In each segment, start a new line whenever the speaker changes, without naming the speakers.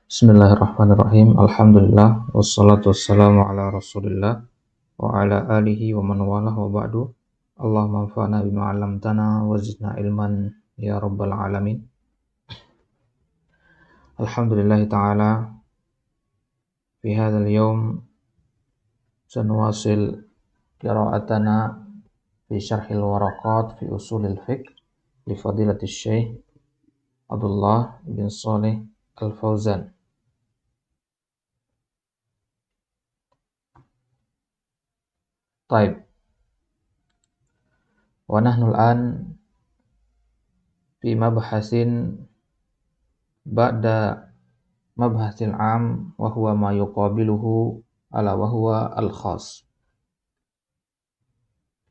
Bismillahirrahmanirrahim. Alhamdulillah wassalatu wassalamu ala Rasulillah wa ala alihi wa man walah wa ba'du. Allahumma anfa'na bima 'allamtana wa zidna ilman ya rabbal alamin. Alhamdulillah ta'ala fi hadzal yawm sanuwasil qira'atana fi syarhil waraqat fi usulil fiqh li fadilatis syekh Abdullah bin Shalih Al-Fauzan. Taib. Wa nahnu al-an fi mabhasin ba'da mabhasil am wa huwa ma yuqabiluhu ala wa huwa al-khas.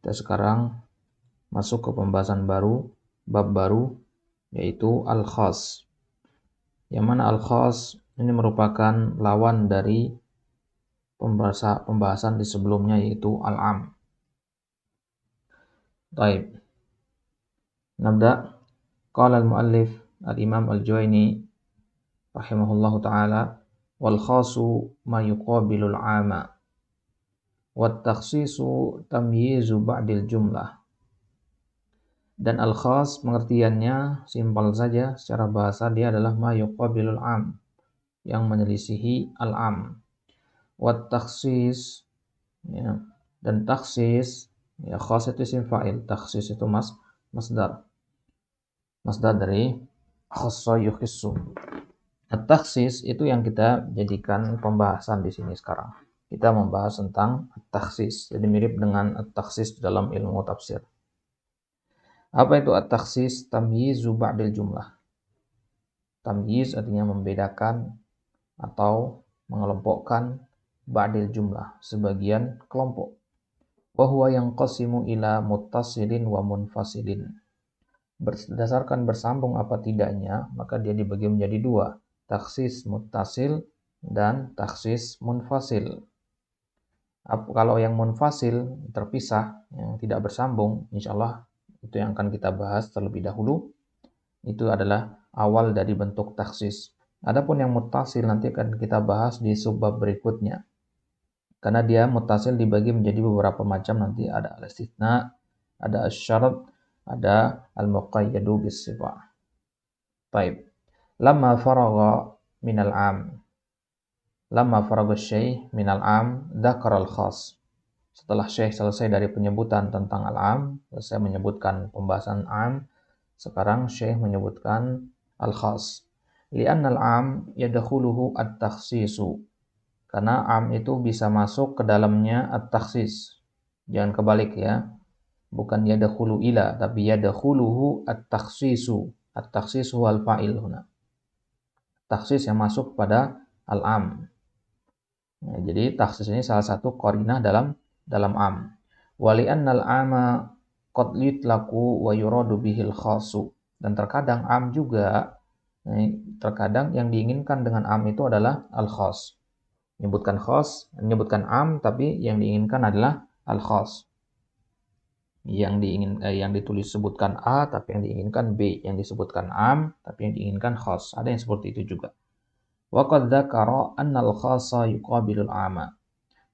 Kita sekarang masuk ke pembahasan baru, bab baru, yaitu al-khas. Yang mana al-khas ini merupakan lawan dari pembahasan di sebelumnya, yaitu al-am. Baik. Nabda. Qala al-muallif al-imam al-Juwaini rahimahullahu ta'ala, wal khasu ma yuqabilul 'ama wat takhsisu tamyizu ba'dil jumlah. Dan al-khas pengertiannya simpel saja, secara bahasa dia adalah ma yuqabilul 'am, yang menyelisihi al-am. Wat takhsis, ya, dan takhsis, ya, khas itu isim fa'il, takhsis itu masdar dari khassa yukhissu. At-takhsis itu yang kita jadikan pembahasan di sini sekarang. Kita membahas tentang at-takhsis. Jadi mirip dengan at-takhsis dalam ilmu tafsir. Apa itu at-takhsis? Tamyizu ba'dil jumlah. Tamyiz artinya membedakan atau mengelompokkan ba'dil jumlah, sebagian kelompok. Wa huwa yanqasimu ila muttasilin wa munfasilin. Berdasarkan bersambung apa tidaknya, maka dia dibagi menjadi dua, takhsis muttasil dan takhsis munfasil. Kalau yang munfasil, terpisah, yang tidak bersambung, insyaallah itu yang akan kita bahas terlebih dahulu. Itu adalah awal dari bentuk takhsis. Adapun yang muttasil nanti akan kita bahas di subbab berikutnya. Karena dia muttasil dibagi menjadi beberapa macam, nanti ada al-istitsna, ada asy-syarat, ada al-muqayyadu bis-sifah. Baik. Lamma faragha minal am. Lamma faragha syekh minal am dzakara al-khas. Setelah syekh selesai dari penyebutan tentang al-am, selesai menyebutkan pembahasan am, sekarang syekh menyebutkan al-khas. Li'anna al-am yadkhuluhu at-takhsisu. Karena am itu bisa masuk ke dalamnya at-takhsis. Jangan kebalik ya. Bukan yadkhulu ila, tapi yadkhuluhu at-takhsisu. At-takhsisu wal fa'il huna. Takhsis yang masuk pada al-am. Ya, jadi takhsis ini salah satu qarinah dalam am. Wa li'anna al-ama qad yutlaqu wa yuradu bihil khasu. Dan terkadang am juga, terkadang yang diinginkan dengan am itu adalah al-khas. Menyebutkan am, tapi yang diinginkan adalah al-khas. Yang ditulis sebutkan A, tapi yang diinginkan B. Yang disebutkan am, tapi yang diinginkan khas. Ada yang seperti itu juga. Wa qad dzakara anna al-khassa yuqabilul ama.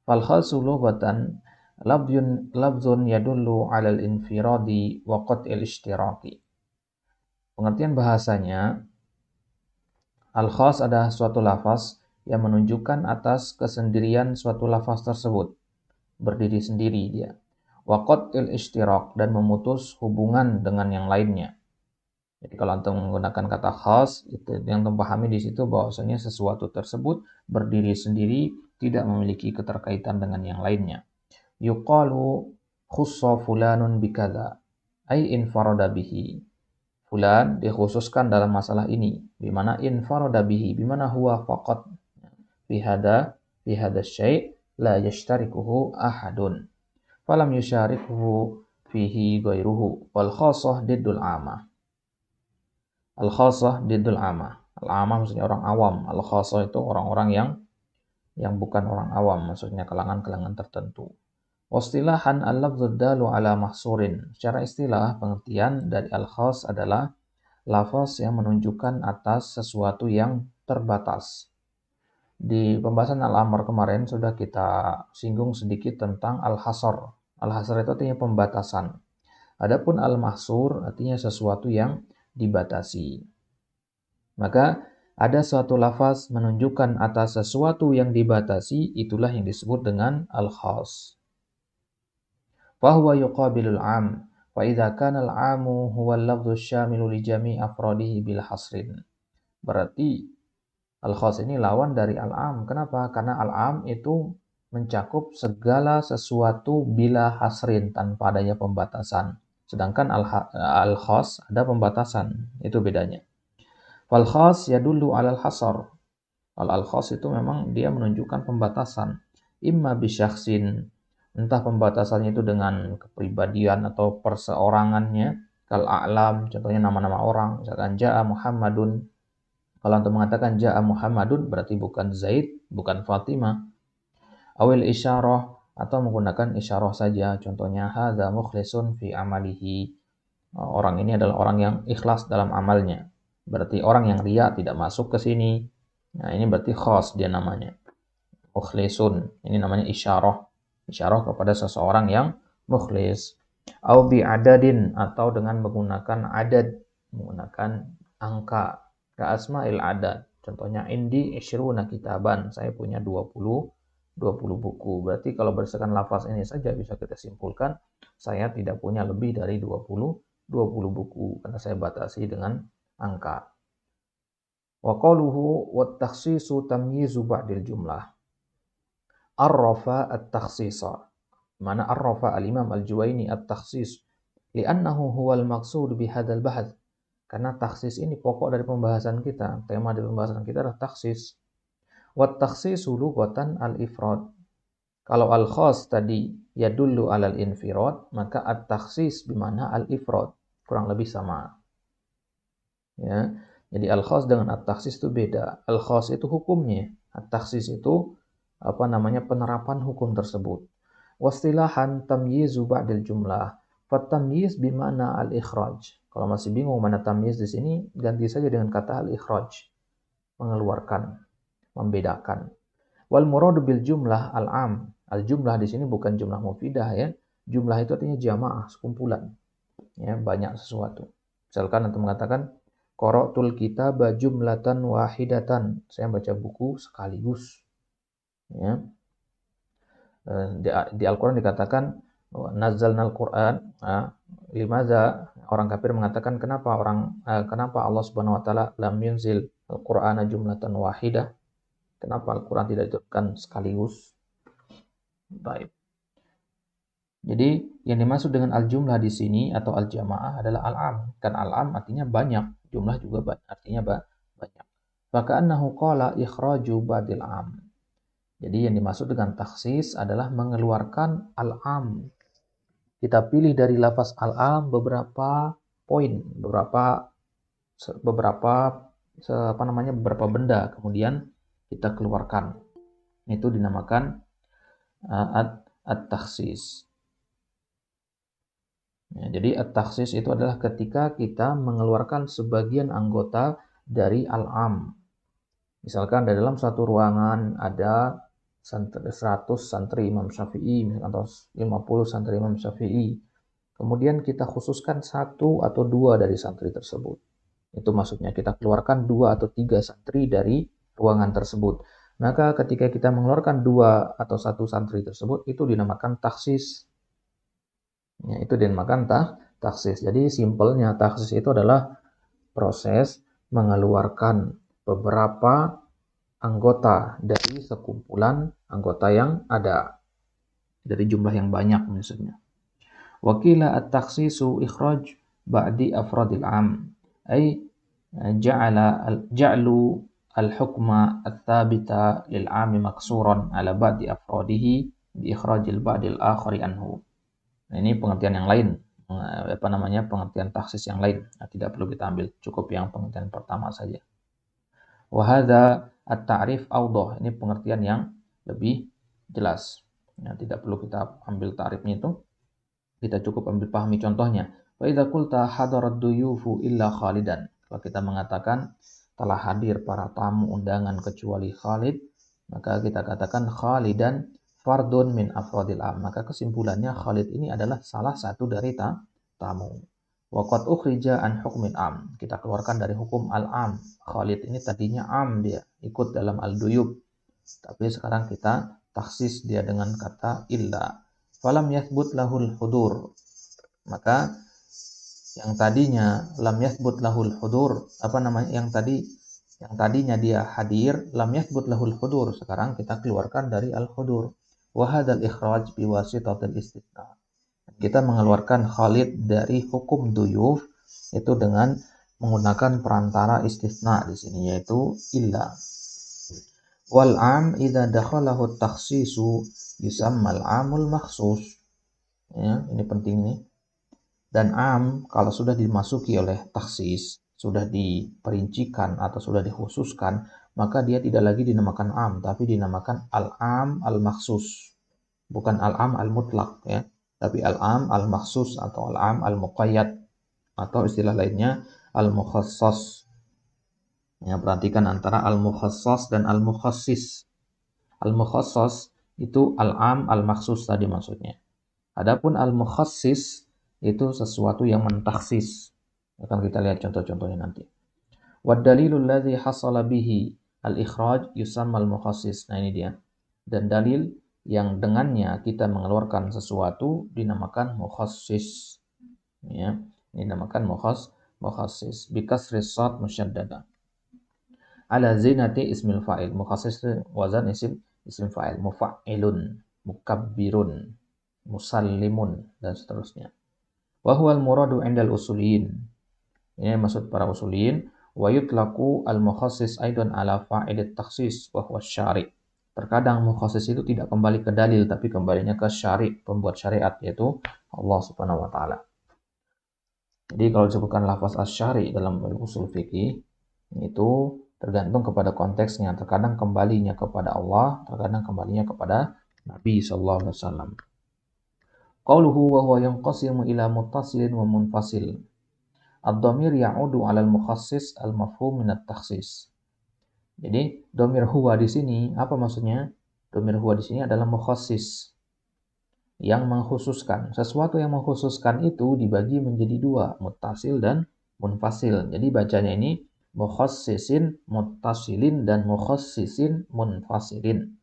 Fal khasu lughatan lafzun yadullu 'ala al-infiradi wa qat'il ishtiraki. Pengertian bahasanya, al-khas adalah suatu lafaz yang menunjukkan atas kesendirian suatu lafaz tersebut. Berdiri sendiri dia. Wa qat'il ishtirak, dan memutus hubungan dengan yang lainnya. Jadi kalau antum menggunakan kata khas, itu yang antum pahami di situ bahwasanya sesuatu tersebut berdiri sendiri, tidak memiliki keterkaitan dengan yang lainnya. Yuqalu khussa fulanun bikadza, ay infarada bihi. Fulan dikhususkan dalam masalah ini, bimana infarada bihi, bimana huwa faqat fi hada syai' la yashtarikuhu ahadun. Falam yusyarikuhu fihi ghairuhu. Wal khassah diddul amah. Al khassah diddul amah. Al amah maksudnya orang awam. Al khassah itu orang-orang yang bukan orang awam, maksudnya kalangan-kalangan tertentu. Wastilahan al-lafdzu dalu ala mahsurin. Secara istilah, pengertian dari al khass adalah lafaz yang menunjukkan atas sesuatu yang terbatas. Di pembahasan Al-Amr kemarin sudah kita singgung sedikit tentang Al-Hasr. Al-Hasr itu artinya pembatasan. Adapun Al-Mahsur artinya sesuatu yang dibatasi. Maka ada suatu lafaz menunjukkan atas sesuatu yang dibatasi, itulah yang disebut dengan al-khas. Fahuwa yuqabilul 'am, fa idza kana al-'amu huwa al-lafdhu syamilu li jami' afradihi bil hasrin. Berarti al-khas ini lawan dari al-'am. Kenapa? Karena al-'am itu mencakup segala sesuatu bila hasrin, tanpa adanya pembatasan. Sedangkan al-khas ada pembatasan, itu bedanya. Wal khas yadullu 'alal hasar. Al-khas itu memang dia menunjukkan pembatasan. Imma bisyakhsin, entah pembatasannya itu dengan kepribadian atau perseorangannya. Kal a'lam, contohnya nama-nama orang. Misalkan ja'a Muhammadun. Kalau untuk mengatakan ja'a Muhammadun berarti bukan Zaid, bukan Fatimah. Awil isyarah, atau menggunakan isyarah saja. Contohnya hadza mukhlisun fi amalihi. Orang ini adalah orang yang ikhlas dalam amalnya. Berarti orang yang riya tidak masuk ke sini. Nah, ini berarti khas dia namanya. Mukhlisun, ini namanya isyarah. Isyarah kepada seseorang yang mukhlis. Au bi adadin, atau dengan menggunakan adad, menggunakan angka. Ka asma'il adad. Contohnya indi isyruna kitaban, saya punya 20 buku. Berarti kalau berdasarkan lafaz ini saja bisa kita simpulkan saya tidak punya lebih dari 20 buku karena saya batasi dengan angka. Wa qaluhu wat takhsisu tamyizu ba'dil jumlah. Arrafa at-takhsisa. Mana arrafa al-Imam Al-Juwaini at-takhsis li'annahu huwal maqsud bihadzal bahth. Karena takhsis ini pokok dari pembahasan kita. Tema dari pembahasan kita adalah takhsis. Wat takhsisu lughatan al-ifrad. Kalau al-khas tadi yadullu alal infirad, maka at-takhsis bimana al-ifrad. Kurang lebih sama. Ya. Jadi al-khas dengan at-takhsis itu beda. Al-khas itu hukumnya, at-takhsis itu penerapan hukum tersebut. Wastilahan tamyizu ba'dil jumlah. Fatamyiz bimana al-ikhraj. Kalau masih bingung mana tamyiz di sini, ganti saja dengan kata al-ikhraj. Mengeluarkan, membedakan. Wal muradu bil jumlah al-am. Al-jumlah di sini bukan jumlah mufidah ya. Jumlah itu artinya jamaah, sekumpulan. Ya, banyak sesuatu. Misalkan antum mengatakan qara'tul kitaba jumlatan wahidatan. Saya baca buku sekaligus. Ya. Di Al-Qur'an dikatakan nazzalnal Qur'an, limadza, orang kafir mengatakan kenapa Allah Subhanahu wa taala lam yunzil Al-Qur'ana jumlatan wahidah? Kenapa Al-Qur'an tidak diturunkan sekaligus? Baik. Jadi yang dimaksud dengan al-jumlah di sini atau al-jamaah adalah al-am. Kan al-am artinya banyak, jumlah juga banyak, artinya banyak. Faka'annahu qala ikhraju ba'dil am. Jadi yang dimaksud dengan takhsis adalah mengeluarkan al-am. Kita pilih dari lafaz al-am beberapa poin, beberapa benda, kemudian kita keluarkan. Itu dinamakan at-takhsis. Ya, jadi at-takhsis itu adalah ketika kita mengeluarkan sebagian anggota dari al-am. Misalkan dalam satu ruangan ada 100 santri Imam Syafi'i, atau 50 santri Imam Syafi'i. Kemudian kita khususkan 1 atau 2 dari santri tersebut. Itu maksudnya kita keluarkan 2 atau 3 santri dari ruangan tersebut. Maka ketika kita mengeluarkan 2 atau 1 santri tersebut, itu dinamakan takhsis. Ya, itu dinamakan takhsis. Jadi simpelnya takhsis itu adalah proses mengeluarkan beberapa anggota dari sekumpulan anggota yang ada, dari jumlah yang banyak maksudnya. Wakila at-takhsisu ikhraj ba'di afradil am, ay ja'lu al-hukma at-thabita lil 'ami maksuran ala ba'di afradihi bi ikhrajil ba'dil akhari anhu. Nah, ini pengertian yang lain, pengertian takhsis yang lain. Nah, tidak perlu kita ambil, cukup yang pengertian pertama saja. Wa hadza at-ta'rif awdah, ini pengertian yang lebih jelas. Nah, tidak perlu kita ambil ta'rifnya itu, kita cukup ambil pahami contohnya. Wa idza qulta hadarat duyufu illa Khalidan. Kalau kita mengatakan telah hadir para tamu undangan kecuali Khalid, maka kita katakan khalidan fardun min afrodil am. Maka kesimpulannya Khalid ini adalah salah satu dari tamu. Waqad ukhrija an hukmin am. Kita keluarkan dari hukum al-am. Khalid ini tadinya am, dia ikut dalam al-duyub. Tapi sekarang kita taksis dia dengan kata illa. Falam yathbut lahul hudur. Maka yang tadinya lam yathbut lahul hudur, yang tadinya dia hadir, lam yathbut lahul hudur, sekarang kita keluarkan dari al hudur. Wa hadzal ikhraj bi wasitatil istitsna. Kita mengeluarkan Khalid dari hukum duyuf itu dengan menggunakan perantara istisna di sini, yaitu illa. Wal am idza dakhalahu takhsisu yusammal amul makhsus. Ya, ini penting nih. Dan am kalau sudah dimasuki oleh taksis, sudah diperincikan atau sudah dikhususkan, maka dia tidak lagi dinamakan am, tapi dinamakan al-am al-maksus. Bukan al-am al-mutlak, ya, tapi al-am al-maksus atau al-am al-muqayyad, atau istilah lainnya al-mukhassas. Ya, perhatikan antara al-mukhassas dan al-mukhassis. Al-mukhassas itu al-am al-maksus tadi maksudnya. Adapun al-mukhassis itu sesuatu yang mentaksis. Akan kita lihat contoh-contohnya nanti. Wad dalilul ladzi hasala bihi al-ikhraj yusamma al-mukhassis. Nah, ini dia. Dan dalil yang dengannya kita mengeluarkan sesuatu dinamakan mukhassis. Ya, ini dinamakan mukhassis. Bikasri shad musyaddada. Ala zinati ismil fa'il. Mukhassis wazan isim fa'il. Mufa'ilun, mukabbirun, musallimun, dan seterusnya. Wa huwal muradu 'indal usuliyin. Ini maksud para usuliyin. Wa yutlaqu al-mukhassis aidan ala fa'ilit takhsis wa huwa syari'. Terkadang mukhassis itu tidak kembali ke dalil tapi kembalinya ke syari', pembuat syariat, yaitu Allah Subhanahu wa taala. Jadi kalau disebutkan lafaz asy-syari' dalam usul fikih itu tergantung kepada konteksnya. Terkadang kembalinya kepada Allah, terkadang kembalinya kepada Nabi sallallahu alaihi wasallam. Qauluhu wa huwa yanqasimu ila muttasilin wa munfasil. Ad-dhamir ya'udu 'ala al-mukhassis al-mafhum min at-takhsis. Jadi dhamir huwa di sini apa maksudnya? Dhamir huwa di sini adalah mukhassis, yang mengkhususkan. Sesuatu yang mengkhususkan itu dibagi menjadi dua, muttasil dan munfasil. Jadi bacanya ini mukhassisin muttasilin dan mukhassisin munfasilin.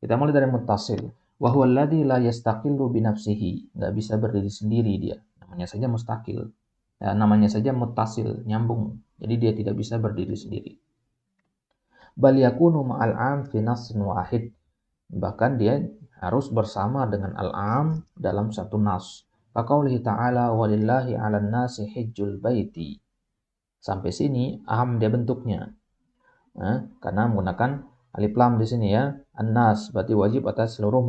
Kita mulai dari muttasil. Wa huwa alladzi la yastaqillu bi nafsihi, enggak bisa berdiri sendiri dia. Namanya saja mustaqil. Ya, namanya saja muttasil, nyambung. Jadi dia tidak bisa berdiri sendiri. Bal yakunu ma'al 'am fi nassin wahid. Bahkan dia harus bersama dengan al-'am dalam satu nas. Faqaulihi ta'ala walillahi 'alan nasi hajjul baiti. Sampai sini am dia bentuknya. Karena menggunakan alif lam di sini ya, an-nas berarti wajib atas seluruh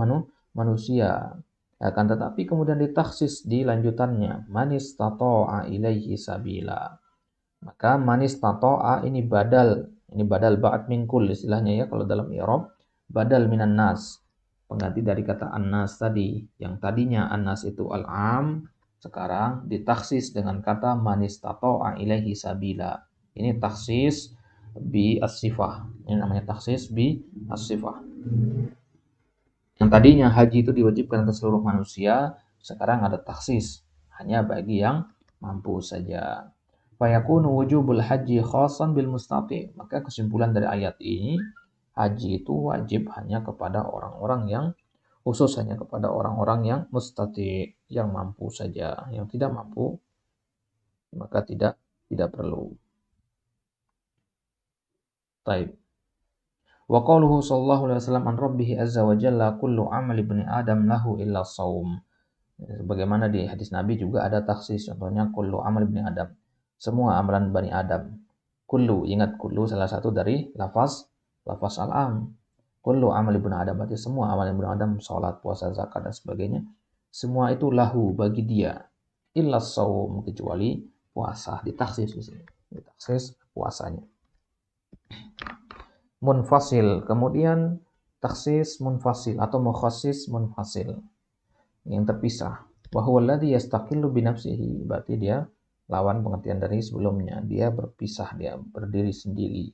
manusia. Akan tetapi kemudian ditaksis di lanjutannya, manis tato'a ilaihi sabila. Maka manis tato'a ini badal ba'd min kull istilahnya ya kalau dalam i'rab, badal minan nas. Pengganti dari kata an-nas tadi, yang tadinya an-nas itu al-am, sekarang ditaksis dengan kata manis tato'a ilaihi sabila. Ini taksis bi as-sifah. Ini namanya taksis bi as-sifah. Yang tadinya haji itu diwajibkan ke seluruh manusia, sekarang ada taksis hanya bagi yang mampu saja. Fayakunu wujubul haji khasan bil mustati'. Maka kesimpulan dari ayat ini, haji itu wajib hanya kepada orang-orang yang khusus, hanya kepada orang-orang yang mustati', yang mampu saja. Yang tidak mampu maka tidak perlu. Taib. Wa qauluhu sallallahu alaihi wasallam an rabbih azza wa jalla kullu amali ibni adam lahu illa shaum. Sebagaimana di hadis Nabi juga ada taksis, contohnya kullu amal ibni adam. Semua amalan Bani Adam. Kullu, ingat kullu salah satu dari lafaz al-am. Kullu amal ibni adam, berarti semua amalan ibni adam, salat, puasa, zakat dan sebagainya, semua itu lahu bagi dia. Illa shaum, kecuali puasa, ditaksis di sini. Ditaksis puasanya. Munfasil, kemudian taksis munfasil atau mukhassis munfasil, yang terpisah. Wa huwa alladzi yastaqillu bi nafsihi, berarti dia lawan pengertian dari sebelumnya, dia berpisah, dia berdiri sendiri.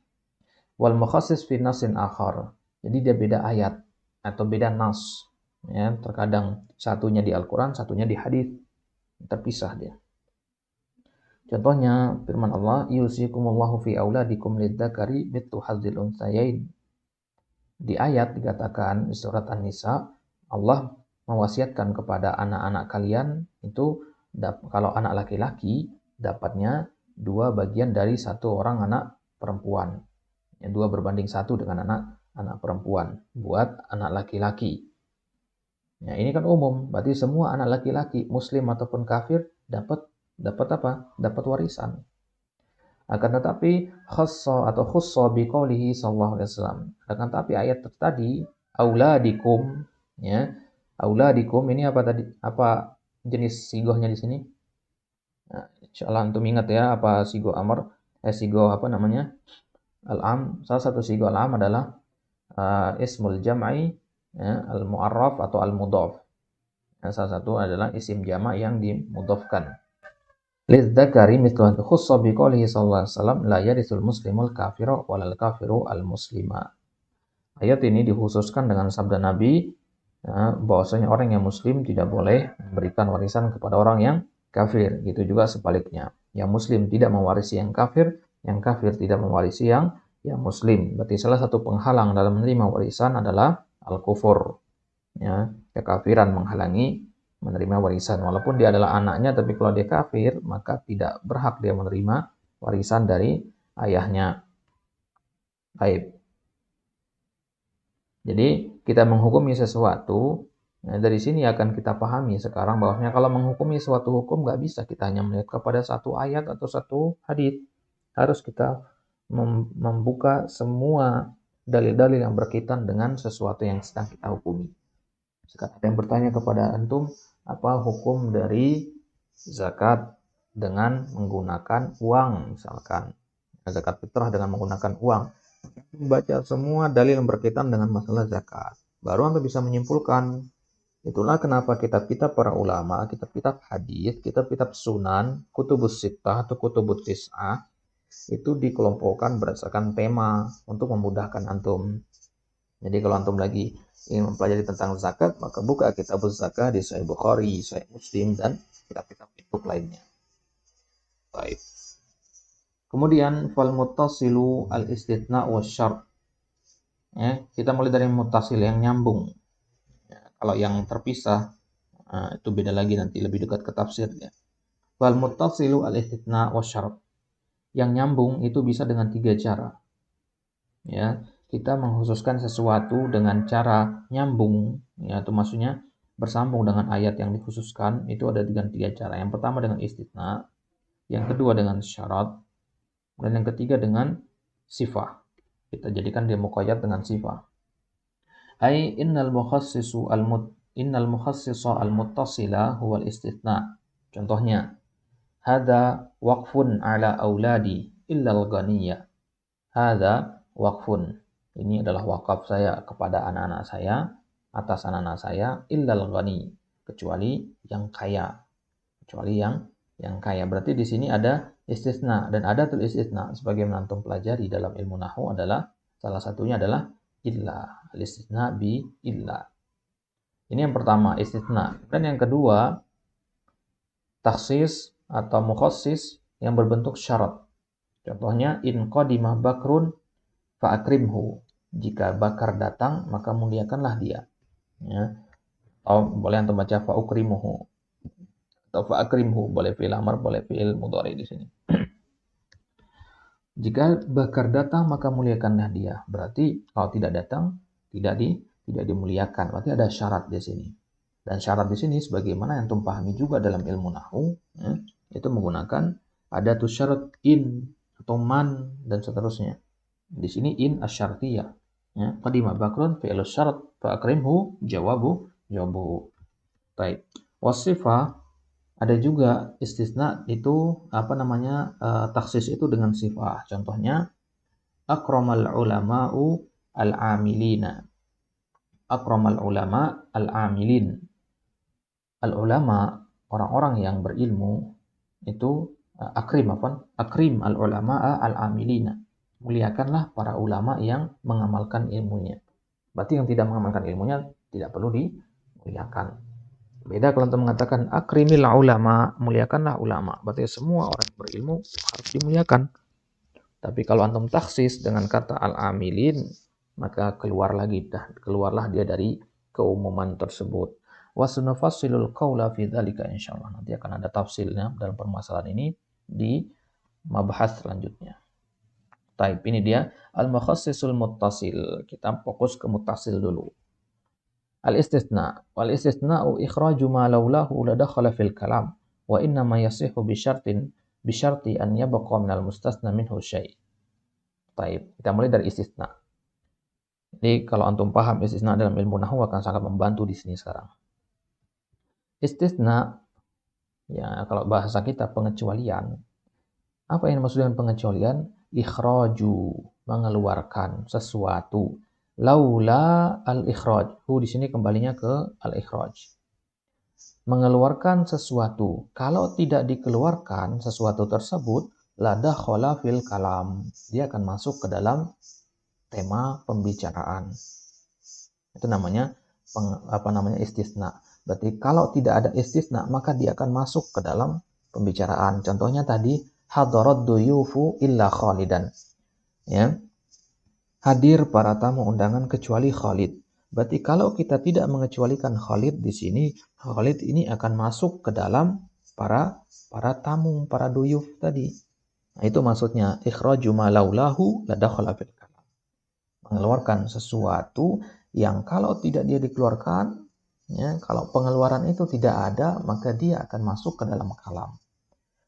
Wal mukhassis fi nasin akhar, Jadi dia beda ayat atau beda nas. Ya, terkadang satunya di Al-Quran, satunya di hadis, terpisah dia. Contohnya firman Allah, yusikumullahu fi auladikum lidzakari mithlu hadzil untsayain. Di ayat dikatakan di surat An-Nisa, Allah mewasiatkan kepada anak-anak kalian itu kalau anak laki-laki dapatnya 2 bagian dari 1 orang anak perempuan. Ya, 2 berbanding 1 dengan anak perempuan buat anak laki-laki. Ya, ini kan umum, berarti semua anak laki-laki muslim ataupun kafir dapat apa? Dapat warisan. Akan tetapi khussa biqaulihi sallallahu alaihi wasallam. Akan tetapi ayat tadi auladikum, ya. Auladikum ini apa tadi? Apa jenis sigohnya di sini? Nah, insyaallah antum ingat ya apa sigo amr? Sigo apa namanya? Al-am. Salah satu sigo al-am adalah ismul jam'i, ya, al-mu'arraf atau al-mudhaf. Yang salah satu adalah isim jama' yang dimudhafkan. Lidzakari mithlu hadza khussa biqoulihi sallallahu alaihi wasallam la yarithul muslimul kafiru walal kafiru al muslima. Ayat ini dikhususkan dengan sabda Nabi, ya, bahwasanya orang yang muslim tidak boleh memberikan warisan kepada orang yang kafir. Gitu juga sebaliknya. Yang muslim tidak mewarisi yang kafir tidak mewarisi yang muslim. Berarti salah satu penghalang dalam menerima warisan adalah al-kufur. Ya, kekafiran menghalangi menerima warisan. Walaupun dia adalah anaknya, tapi kalau dia kafir, maka tidak berhak dia menerima warisan dari ayahnya. Baik. Jadi kita menghukumi sesuatu, nah dari sini akan kita pahami sekarang bahwasanya kalau menghukumi suatu hukum nggak bisa kita hanya melihat kepada satu ayat atau satu hadis. Harus kita membuka semua dalil-dalil yang berkaitan dengan sesuatu yang sedang kita hukumi. Sekarang ada yang bertanya kepada antum, apa hukum dari zakat dengan menggunakan uang misalkan. Zakat fitrah dengan menggunakan uang. Membaca semua dalil yang berkaitan dengan masalah zakat. Baru antum bisa menyimpulkan. Itulah kenapa kitab-kitab para ulama, kitab-kitab hadis, kitab-kitab sunan, kutubus sittah atau kutubus tis'ah itu dikelompokkan berdasarkan tema untuk memudahkan antum. Jadi kalau antum lagi ingin mempelajari tentang zakat, maka buka kitab zakat di Sahih Bukhari, Sahih Muslim, dan kitab-kitab fiqh lainnya. Baik. Kemudian fal muttasilu al istithna wa syart. Ya, kita mulai dari muttasil yang nyambung. Ya, kalau yang terpisah itu beda lagi, nanti lebih dekat ke tafsir ya. Fal muttasilu al istithna wa syart. Yang nyambung itu bisa dengan 3 cara. Ya, kita mengkhususkan sesuatu dengan cara nyambung, ya, itu maksudnya bersambung dengan ayat yang dikhususkan, itu ada dengan 3 cara. Yang pertama dengan istitsna, yang kedua dengan syarat, dan yang ketiga dengan sifah. Kita jadikan dia muqayyad dengan sifah. Ai innal mukhassisa al-muttasila huwa al-istitsna. Contohnya, hada waqfun ala auladi illa al-ghaniyya. Hada waqfun. Ini adalah wakaf saya kepada anak-anak saya, atas anak-anak saya, illal ghani, kecuali yang kaya. Kecuali yang kaya. Berarti di sini ada istisna, dan ada tul istisna sebagai antum pelajari dalam ilmu nahwu adalah salah satunya adalah illa, al-istisna bi illa. Ini yang pertama, istisna. Dan yang kedua, takhsis atau mukhassis yang berbentuk syarat. Contohnya, in qadimah bakrun fa'akrimhu. Jika bakar datang, maka muliakanlah dia. Ya. Atau boleh antum baca fa'ukrimuhu. Atau fa'akrimhu, boleh fi'il amr, boleh fi'il mudhari di sini. Jika bakar datang, maka muliakanlah dia. Berarti kalau tidak datang, tidak dimuliakan. Berarti ada syarat di sini. Dan syarat di sini sebagaimana yang antum pahami juga dalam ilmu nahwu, ya, itu menggunakan adatus syarat in atau man dan seterusnya. Di sini in asyartiyah. Ya, qadima bakrun fi'il syarat fa akrimhu jawabuhu. Baik. Wasifah ada juga istisna itu takhsis itu dengan sifah. Contohnya akramal ulama'u al-amilina. Akramal ulama al-amilin. Al-ulama, orang-orang yang berilmu itu akrim al-ulama al-amilina. Muliakanlah para ulama yang mengamalkan ilmunya. Berarti yang tidak mengamalkan ilmunya tidak perlu dimuliakan. Beda kalau antum mengatakan akrimil ulama, muliakanlah ulama. Berarti semua orang berilmu harus dimuliakan. Tapi kalau antum taksis dengan kata al-amilin, maka keluarlah dia dari keumuman tersebut. Wasunafassilul qawla fi dzalika insyaallah. Nanti akan ada tafsilnya dalam permasalahan ini di mabahas selanjutnya. Taib, ini dia al-mukhassisul muttasil. Kita fokus ke muttasil dulu. Al-istisna. Wal istisna'u ikhraju ma laulahu la dakhala fil kalam wa inna ma yasihu bi syarti an yabqa minal mustasna minhu syai'. Taib. Kita mulai dari istisna. Jadi kalau antum paham istisna dalam ilmu nahwu akan sangat membantu di sini sekarang. Istisna, ya kalau bahasa kita pengecualian. Apa yang dimaksud dengan pengecualian? Ikhraju, mengeluarkan sesuatu. Laula al-ikhraj. Di sini kembalinya ke al-ikhraj. Mengeluarkan sesuatu. Kalau tidak dikeluarkan sesuatu tersebut, la dakhala fil kalam. Dia akan masuk ke dalam tema pembicaraan. Itu namanya istisna. Berarti kalau tidak ada istisna, maka dia akan masuk ke dalam pembicaraan. Contohnya tadi hadarat duyufu illa Khalidan. Ya. Hadir para tamu undangan kecuali Khalid. Berarti kalau kita tidak mengecualikan Khalid di sini, Khalid ini akan masuk ke dalam para tamu, para duyuf tadi. Nah, itu maksudnya ikhraju ma laulahu la dakhala fil kalam. Mengeluarkan sesuatu yang kalau tidak dia dikeluarkan, ya, kalau pengeluaran itu tidak ada, maka dia akan masuk ke dalam kalam.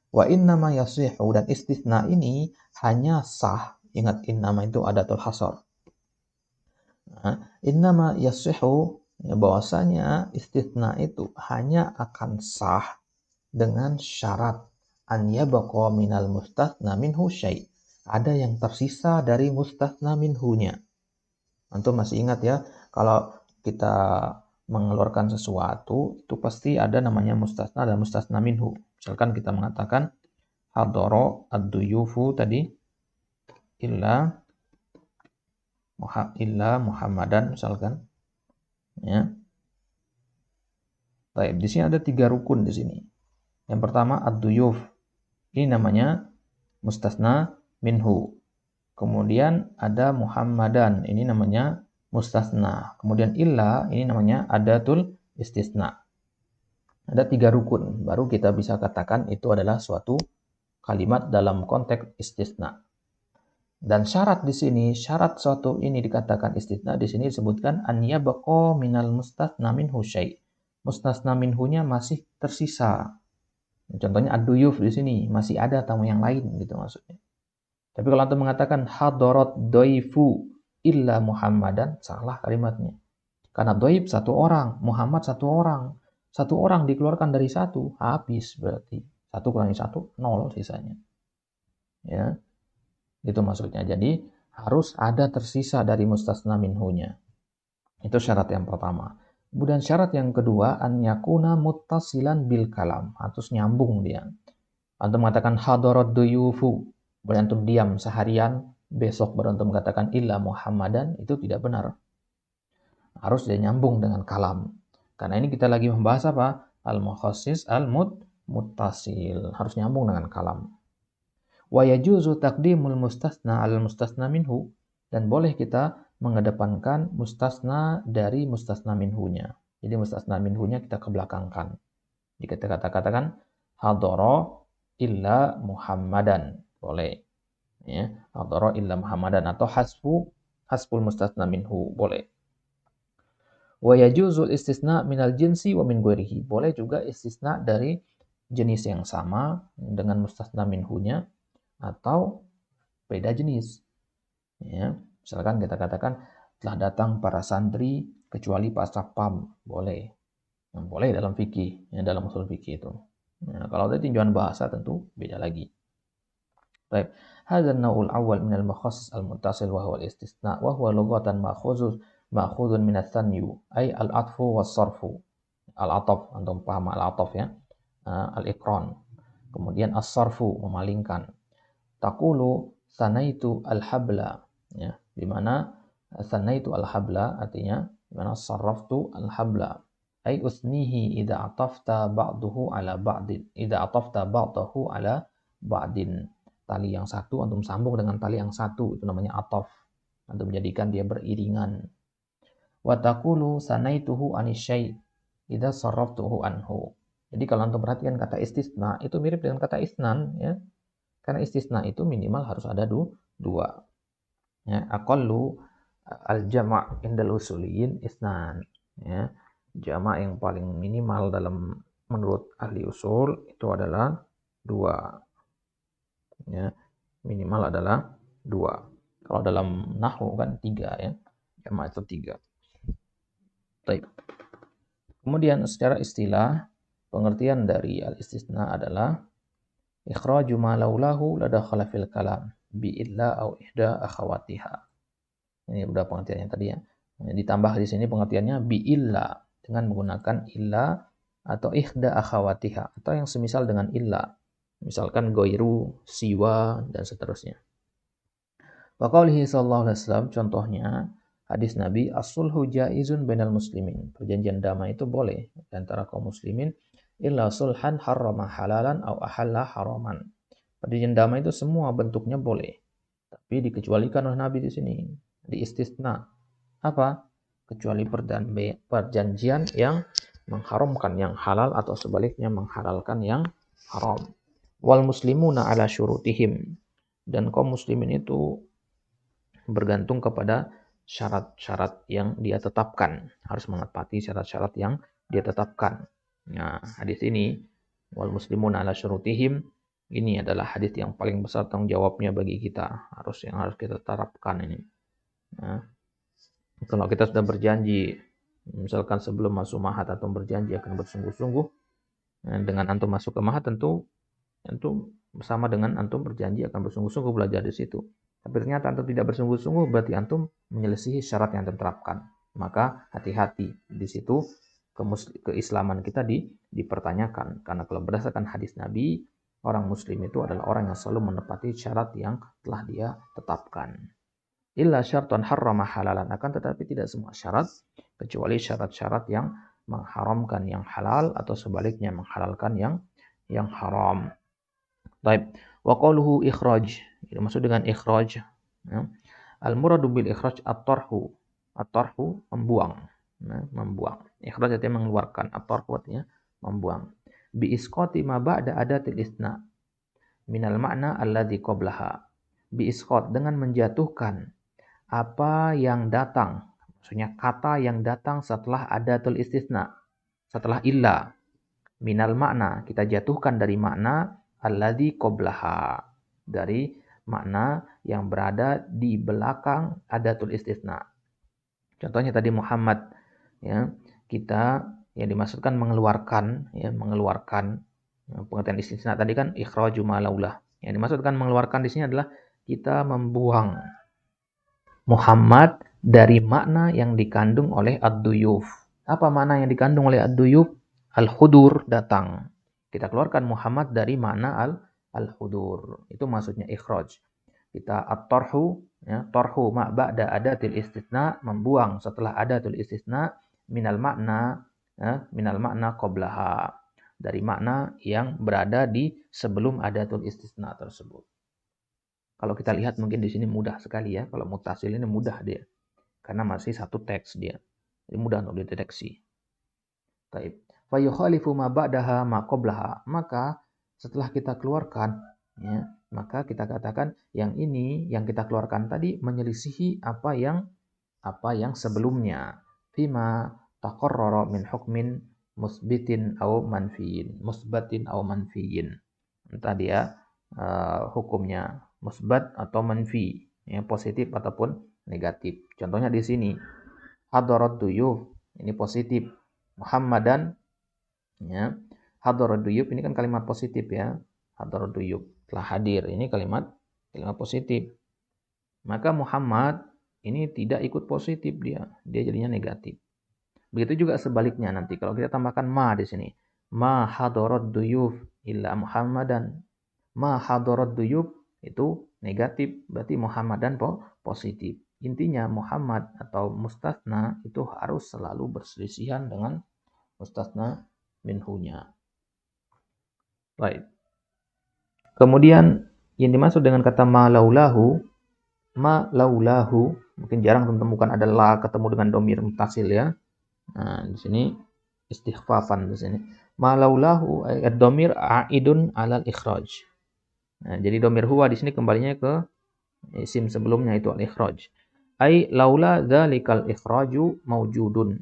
Wa innama yasihu, dan istisna ini hanya sah. Ingat, innama itu adatul hasar. Nah, innama yasihu, ya, bahwasanya istisna itu hanya akan sah dengan syarat an yabqa minal mustasna minhu syai'. Ada yang tersisa dari mustasna minhunya. Antum masih ingat ya, kalau kita mengeluarkan sesuatu, itu pasti ada namanya mustasna dan mustasna minhu. Misalkan kita mengatakan hadara ad-duyufu tadi illa Muhammadan misalkan. Ya. Baik, di sini ada 3 rukun di sini. Yang pertama ad-duyuf. Ini namanya mustasna minhu. Kemudian ada Muhammadan, ini namanya mustasna. Kemudian illa, ini namanya adatul istisna. Ada 3 rukun, baru kita bisa katakan itu adalah suatu kalimat dalam konteks istisna. Dan syarat di sini, syarat suatu ini dikatakan istisna, di sini disebutkan an yabqa minal mustasna minhu syai'. Mustasna minhunya masih tersisa. Contohnya ad-duyuf di sini masih ada tamu yang lain gitu maksudnya. Tapi kalau antum mengatakan hadarat doifu illa Muhammadan, salah kalimatnya. Karena doib 1 orang, Muhammad 1 orang. 1 orang dikeluarkan dari 1, habis berarti. 1 kurangi 1, 0 sisanya. Ya, itu maksudnya. Jadi harus ada tersisa dari mustasna minhunya. Itu syarat yang pertama. Kemudian syarat yang kedua, an yakuna muttasilan bil kalam. Harus nyambung dia. Antum mengatakan hadarat duyufu. Kemudian antum diam seharian, besok baru antum mengatakan illa Muhammadan, itu tidak benar. Harus dia nyambung dengan kalam. Karena ini kita lagi membahas apa? Al-mukhassis al-muttasil. Harus nyambung dengan kalam. Wa yajuzu taqdimul mustasna al-mustasna minhu. Dan boleh kita mengedepankan mustasna dari mustasna minhunya. Jadi mustasna minhunya kita kebelakangkan. Jika kita katakan hadara illa Muhammadan. Boleh. Ya, hadara illa Muhammadan atau hasbul mustasna minhu, boleh. Wa yajuzul istisna minal jinsi wa min ghairihi. Boleh juga istisna dari jenis yang sama dengan mustasna minhunya atau beda jenis. Ya, misalkan kita katakan telah datang para santri kecuali Pak Satpam, boleh. Boleh dalam fikih, ya, dalam usul fikih itu. Ya, kalau dari tinjauan bahasa tentu beda lagi. Baik, hadza an-naw'ul awwal min al-mukhassis al-muttasil wa huwa al-istisna wa huwa lughatan ma'khudun min ats-tsanyu ay al-'atfu was-sarfu. Al-'ataf, antum paham al-'ataf ya? Al-iqran. Kemudian as-sarfu, memalingkan. Taqulu sanaitu al-habla, ya, di mana Sanaitu al-habla artinya gimana? Sarraftu al-habla. Ai usnihi idza atafta ba'dahu ala ba'din. Idza atafta ba'dahu ala ba'din. Tali yang satu antum sambung dengan tali yang satu, itu namanya ataf. Antum menjadikan dia beriringan. Wa taqulu sanaituhu anisyai idza sarraftuhu anhu. Jadi kalau antum perhatikan kata istisna itu mirip dengan kata isnan ya. Karena istisna itu minimal harus ada dua. Ya, aqallu al-jama' indal usuliyin isnan. Ya, jama' yang paling minimal dalam menurut ahli usul itu adalah dua. Ya, minimal adalah dua. Kalau dalam nahwu kan tiga ya, jama' itu tiga. Baik. Kemudian secara istilah pengertian dari al-istisna adalah ikhraju ma laulahu ladakhala fil kalam bi illa au ihda akhawatiha. Ini udah pengertiannya tadi ya. Ditambah di sini pengertiannya bi illa dengan menggunakan illa atau ihda akhawatiha atau yang semisal dengan illa. Misalkan goiru, siwa dan seterusnya. Wa qaulihi sallallahu alaihi wasallam contohnya hadis Nabi as-sulhu jaizun bainal muslimin. Perjanjian damai itu boleh di antara kaum muslimin illa sulhan harrama halalan au ahalla haraman. Perjanjian damai itu semua bentuknya boleh. Tapi dikecualikan oleh Nabi di sini. Di istisna. Apa? Kecuali perjanjian yang mengharamkan yang halal atau sebaliknya menghalalkan yang haram. Wal muslimuna ala syurutihim. Dan kaum muslimin itu bergantung kepada syarat-syarat yang dia tetapkan. Harus menepati syarat-syarat yang dia tetapkan. Nah, hadis ini wal muslimuna ala syurutihim ini adalah hadis yang paling besar tanggung jawabnya bagi kita. Harus kita terapkan ini. Nah, kalau kita sudah berjanji, misalkan sebelum masuk mahat atau berjanji akan bersungguh-sungguh, dengan antum masuk ke mahat tentu bersama dengan antum berjanji akan bersungguh-sungguh belajar di situ. Tapi ternyata antum tidak bersungguh-sungguh, berarti antum menyelisihi syarat yang diterapkan. Maka hati-hati di situ keislaman kita dipertanyakan. Karena kalau berdasarkan hadis Nabi, orang muslim itu adalah orang yang selalu menepati syarat yang telah dia tetapkan. Illa syartan harrama halalan, akan tetapi tidak semua syarat kecuali syarat-syarat yang mengharamkan yang halal atau sebaliknya menghalalkan yang haram. Baik, wa qauluhu ikhraj, maksud dengan ikhraj ya. Al-muradu bil ikhraj at-tarhu. At-tarhu membuang, ya, membuang. Ikhraj artinya mengeluarkan, at-tarhu artinya membuang. Bi isqati ma ba'da adatil isna minal ma'na alladhi qablaha. Bi isqat dengan menjatuhkan apa yang datang, maksudnya kata yang datang setelah adatul istisna, setelah illa. Minal makna, kita jatuhkan dari makna alladzi qablaha, dari makna yang berada di belakang adatul istisna. Contohnya tadi Muhammad ya, kita yang dimaksudkan mengeluarkan ya, mengeluarkan. Pengertian istisna tadi kan ikhraju ma laulah. Yang dimaksudkan mengeluarkan di sini adalah kita membuang Muhammad dari makna yang dikandung oleh ad-duyuf. Apa makna yang dikandung oleh ad-duyuf? Al-hudur, datang. Kita keluarkan Muhammad dari makna al-hudur. Itu maksudnya ikhraj. Kita at-tarhu, ya, tarhu ma ba'da adatil istisna, membuang setelah adatul istisna minal makna, ya, minal makna qablaha. Dari makna yang berada di sebelum adatul istisna tersebut. Kalau kita lihat mungkin di sini mudah sekali ya. Kalau mutasil ini mudah dia. Karena masih satu teks dia. Jadi mudah untuk dideteksi. Taib. Fa yukhalifu ma ba'daha ma qablaha. Maka setelah kita keluarkan ya, maka kita katakan yang ini yang kita keluarkan tadi menyelisihi apa yang sebelumnya. Fima taqarrara min hukmin musbitin au manfiyin. Musbatin au manfiyin. Entah dia hukumnya musbat atau manfi, ya, positif ataupun negatif. Contohnya di sini hadarat duyuf, ini positif. Muhammadan, ya, hadarat duyuf ini kan kalimat positif ya. Hadarat duyuf, telah hadir, ini kalimat positif. Maka Muhammad ini tidak ikut positif dia jadinya negatif. Begitu juga sebaliknya nanti kalau kita tambahkan ma di sini. Ma hadarat duyuf illa Muhammadan. Ma hadarat duyuf itu negatif, berarti Muhammadan positif. intinya Muhammad atau mustasna itu harus selalu berselisihan dengan mustasna minhunya. Baik. Kemudian yang dimaksud dengan kata ma laulahu, mungkin jarang temukan ada la ketemu dengan domir mutasil ya. Nah, di sini istighfafan di sini. Ma laulahu ad-domir a'idun 'alal ikhraj. Nah, jadi domir huwa di sini kembalinya ke isim sebelumnya itu al-ikhraj. Ai laula dzalikal ikhraju maujudun.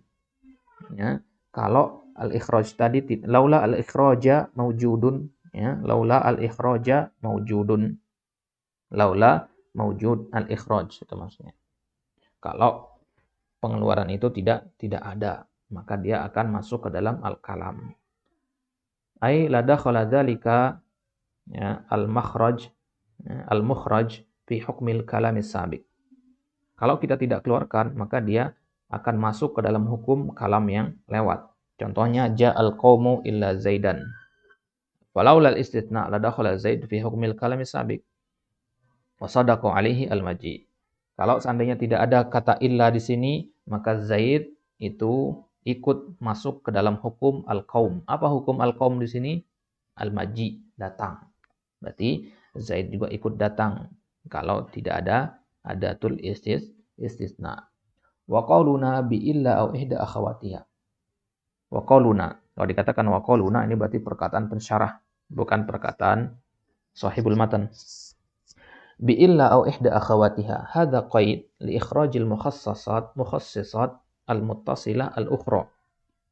Ya, kalau al-ikhraj tadi laula al-ikhraja maujudun ya, laula al-ikhraja maujudun. Laula maujud al-ikhraj itu maksudnya. Kalau pengeluaran itu tidak ada, maka dia akan masuk ke dalam al-kalam. Ai la dakhala dzalika ya, al-makhraj ya, al-mukhraj fi hukmil kalamis sabiq. Kalau kita tidak keluarkan, maka dia akan masuk ke dalam hukum kalam yang lewat. Contohnya ja'al qaumu illa zaidan. Walaulal istitsna la dakhala zaid fi hukmil kalamis sabiq. Wa sadaqa alaihi al-maji. Kalau seandainya tidak ada kata illa di sini, maka zaid itu ikut masuk ke dalam hukum al-qaum. Apa hukum al-qaum di sini? Al-maji, datang. Berarti zaid juga ikut datang kalau tidak ada adatul istisna. Wa qauluna bi illa au ihda akhawatiha. Wa qauluna, kalau dikatakan wa qauluna ini berarti perkataan pensyarah, bukan perkataan sahibul matan. Bi illa au ihda akhawatiha. Hadza qaid li ikhrajil mukhassasat al-muttasilah al-ukhra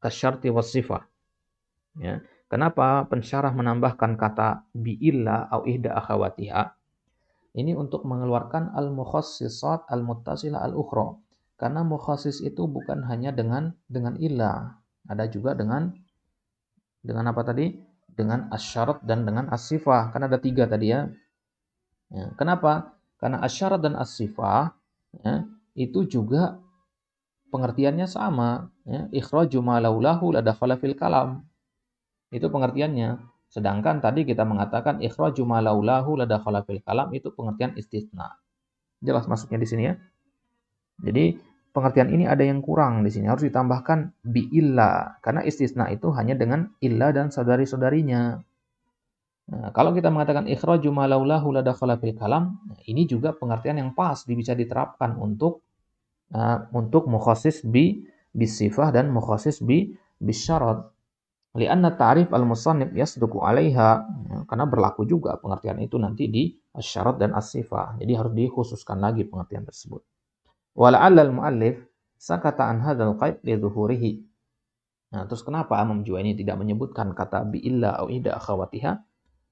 kasyarti was sifah. Ya. Kenapa pensyarah menambahkan kata bi illa au ihda akhawatiha? Ini untuk mengeluarkan al-mukhassisat al-muttasilah al-ukhra. Karena mukhassis itu bukan hanya dengan illa, ada juga dengan apa tadi? Dengan asyarat dan dengan as-sifah. Kan ada 3 tadi ya. Ya, kenapa? Karena asyarat dan as-sifah ya, itu juga pengertiannya sama. Ya. Ikhraju ma laulahu la dakhala fil kalam. Itu pengertiannya. Sedangkan tadi kita mengatakan ikhraju ma laulahu la dakhala fil kalam itu pengertian istisna. Jelas maksudnya di sini ya. Jadi pengertian ini ada yang kurang di sini. Harus ditambahkan bi illa karena istisna itu hanya dengan illa dan saudari-saudarinya. Nah, kalau kita mengatakan ikhraju ma laulahu la dakhala fil kalam, ini juga pengertian yang pas bisa diterapkan untuk mukhassis bisifah dan mukhassis bisyarat. Lianna ta'rif al-musannif yasduqu 'alaiha, karena berlaku juga pengertian itu nanti di asyarat dan as-sifah. Jadi harus dikhususkan lagi pengertian tersebut. Wa la'alla al-muallif sakata an hadzal qaid li dhuhurihi. Nah, terus kenapa Imam Juwaini tidak menyebutkan kata bi illa au ida akhawatiha?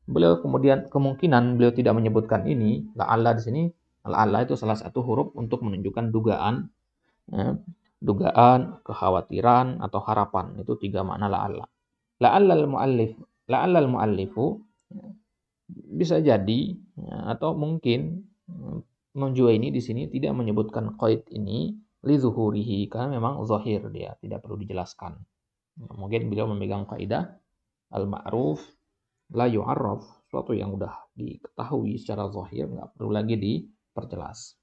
Beliau kemungkinan beliau tidak menyebutkan ini, la'alla di sini, la'alla itu salah satu huruf untuk menunjukkan dugaan, ya, dugaan, kekhawatiran atau harapan. Itu 3 makna la'alla. La'allal muallifu bisa jadi ya, atau mungkin Juwaini di sini tidak menyebutkan qaid ini li zuhurihi karena memang zahir dia, tidak perlu dijelaskan. Ya, mungkin beliau memegang kaidah al-ma'ruf la yu'arraf, sesuatu yang udah diketahui secara zahir enggak perlu lagi diperjelas.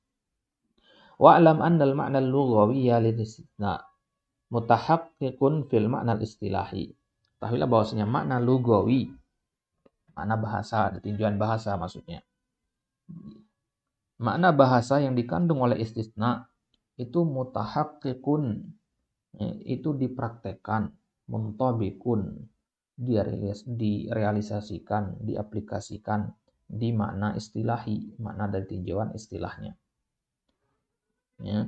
Wa'lam anna al-ma'na al-lughawiyya lil-istithna mutahaqqiqun fil ma'na al-istilahi. Ketahuilah bahwasanya makna lugawi, makna bahasa, ada tinjauan bahasa maksudnya. Makna bahasa yang dikandung oleh istisna itu mutahaqqiqun, itu dipraktekkan, muntabikun, direalisasikan, diaplikasikan di makna istilahi, makna dari tinjauan istilahnya. Ya.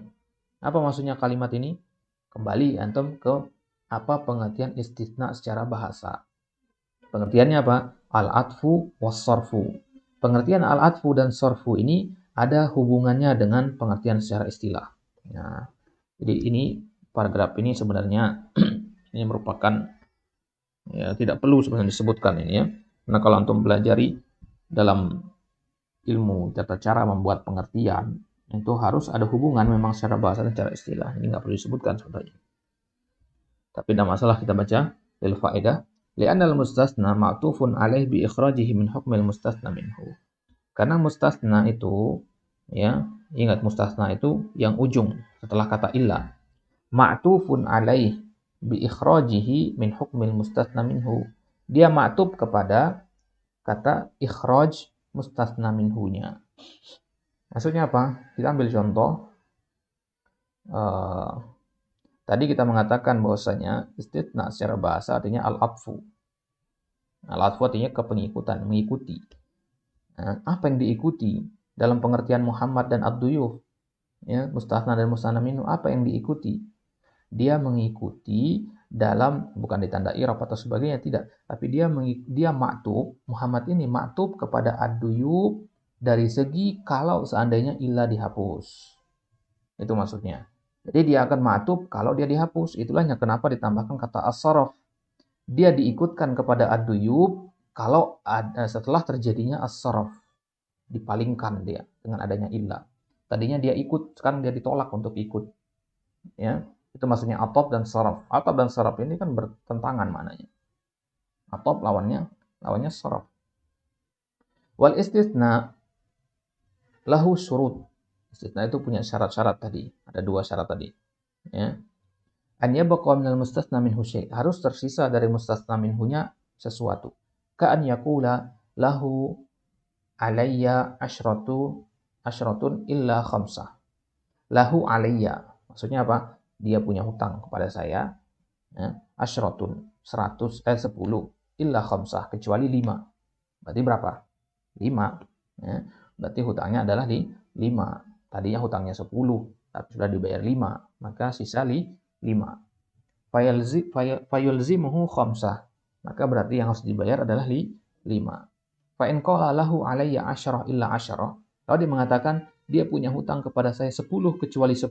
Apa maksudnya kalimat ini? Kembali antum ke apa pengertian istisna secara bahasa. Pengertiannya apa? Al-atfu was-sarfu. Pengertian al-atfu dan sarfu ini ada hubungannya dengan pengertian secara istilah. Nah, jadi ini paragraf ini sebenarnya ini merupakan ya, tidak perlu sebenarnya disebutkan ini ya. Karena kalau antum pelajari dalam ilmu tata cara membuat pengertian itu harus ada hubungan memang secara bahasa dan secara istilah. Ini nggak perlu disebutkan sebenarnya. Tapi tidak masalah kita baca lil faedah. Li'anna al-mustasna ma'tufun alaih bi ikhrajihi min hukmil mustasna minhu. Karena mustasna itu ya Ingat, mustasna itu yang ujung setelah kata illa. Ma'tufun alaih bi ikhrajihi min hukmil mustasna minhu. Dia ma'tuf kepada kata ikhraj mustasna minhunya. Maksudnya apa? Kita ambil contoh. Tadi kita mengatakan bahwasanya istitsna secara bahasa artinya al-atfu. Al-atfu artinya kepengikutan, mengikuti. Nah, apa yang diikuti dalam pengertian Muhammad dan Abduyuf? Ya, mustasna dan mustasna minhu, apa yang diikuti? Dia mengikuti dalam, bukan ditanda i'rab atau sebagainya, tidak. Tapi dia maktub, Muhammad ini maktub kepada Abduyuf dari segi kalau seandainya illa dihapus. Itu maksudnya. Jadi dia akan ma'tub kalau dia dihapus. Itulah yang kenapa ditambahkan kata as-saraf. Dia diikutkan kepada ad-duyub kalau setelah terjadinya as-saraf. Dipalingkan dia dengan adanya illa. Tadinya dia ikut, sekarang dia ditolak untuk ikut. Ya, itu maksudnya atop dan saraf. Atop dan saraf ini kan bertentangan maknanya. Atop lawannya saraf. Wal istitsna lahu syurut. Istitsna itu punya syarat-syarat tadi. Ada 2 syarat tadi. Ya. An yabqa minal mustasna minhu syai'. Harus tersisa dari mustasna minhunya sesuatu. Ka'an yaqula lahu alayya asyratun illa khamsah. Lahu alayya. Maksudnya apa? Dia punya hutang kepada saya. Ya. Asyratun 10 illa khamsah, kecuali 5. Berarti berapa? 5. Ya. Berarti hutangnya adalah 5. Tadinya hutangnya 10, tapi sudah dibayar 5, maka sisa 5. Fayulzimuhu khamsah, maka berarti yang harus dibayar adalah 5. Fa in qala lahu alayya 10 illa 10, kalau dia mengatakan dia punya hutang kepada saya 10 kecuali 10,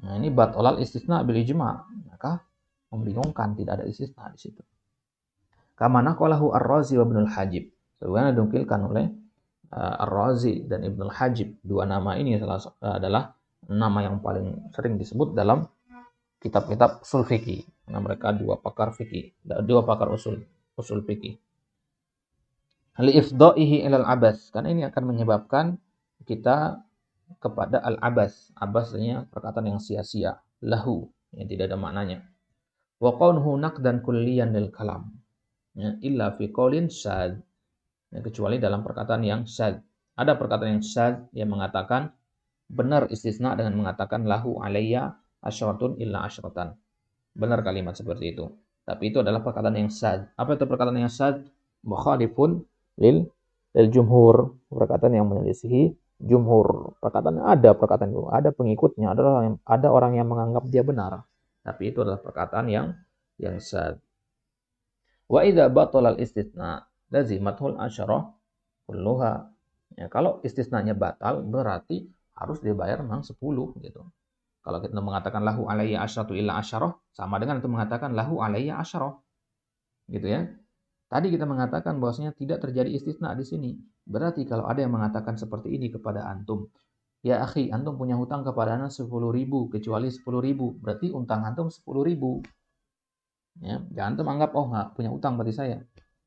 nah ini batolal istisna bil ijma', maka membingungkan, tidak ada istisna di situ. Kama naqalahu Ar-Razi wa Ibnul Hajib, sebagaimana dinukilkan oleh Ar-Razi dan Ibnul Hajib. 2 nama ini adalah nama yang paling sering disebut dalam kitab-kitab usul fikih. Karena mereka 2 pakar fikih, 2 pakar usul fikih. Li ifdaihi ilal abas, karena ini akan menyebabkan kita kepada al-abas. Abas artinya perkataan yang sia-sia, lahu, yang tidak ada maknanya. Wa qawnuhu naqdan kulliyan lil kalam. Ya, illa fi qaulin sad. Ya, kecuali dalam perkataan yang syadz. Ada perkataan yang syadz yang mengatakan benar istisna dengan mengatakan lahu alayya asyratun illa asyratan. Benar kalimat seperti itu. Tapi itu adalah perkataan yang syadz. Apa itu perkataan yang syadz? Mukhalifun lil jumhur. Perkataan yang menyelisihi jumhur. Perkataan itu, ada pengikutnya, ada orang yang menganggap dia benar. Tapi itu adalah perkataan yang syadz. Wa idza batala al-istitsna lazimatul asyarah kulluha. Ya, kalau istisnanya batal berarti harus dibayar memang 10 gitu. Kalau kita mengatakan lahu alayya asyaratu illa asyarah, sama dengan itu mengatakan lahu alayya asyarah. Gitu ya. Tadi kita mengatakan bahwasanya tidak terjadi istisna di sini. Berarti kalau ada yang mengatakan seperti ini kepada antum, ya akhi, antum punya hutang kepada ana 10.000 kecuali 10.000, berarti utang antum 10.000. Ya, jangan antum anggap oh enggak punya utang berarti saya.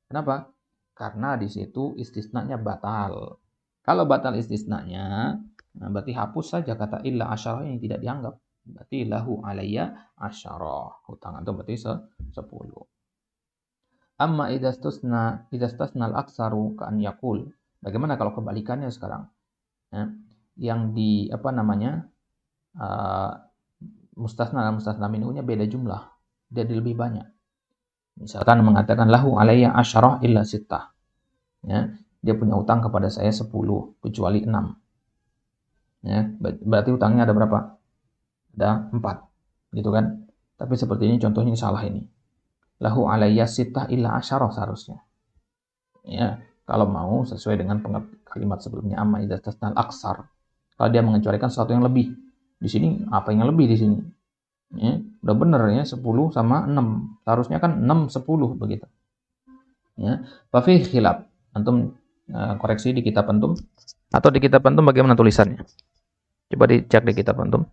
Kenapa? Karena di situ istisnanya batal. Kalau batal istisnanya, nah berarti hapus saja kata illa asyarah yang tidak dianggap. Berarti lahu alayya asyarah. Hutang antum berarti 10. Amma idastasna al-aksaru ka'an yaqul. Bagaimana kalau kebalikannya sekarang? Ya, yang di mustasna dan mustasna minhunya beda jumlah. Jadi lebih banyak. Misalkan mengatakan lahu alayya asyarah illa sittah. Ya, dia punya utang kepada saya 10 kecuali 6. Ya, berarti utangnya ada berapa? Ada 4. Gitu kan? Tapi seperti ini contohnya salah ini. Lahu alayya sittah illa asyarah seharusnya. Ya, kalau mau sesuai dengan kalimat sebelumnya amma idza tasnal aksar. Kalau dia mengecualikan sesuatu yang lebih. Di sini apa yang lebih di sini? Ya, udah benar ya 10 sama 6. Seharusnya kan 6 10 begitu. Ya, fa fi khilaf. Antum koreksi di kitab antum atau di kitab antum bagaimana tulisannya? Coba dicek di kitab antum.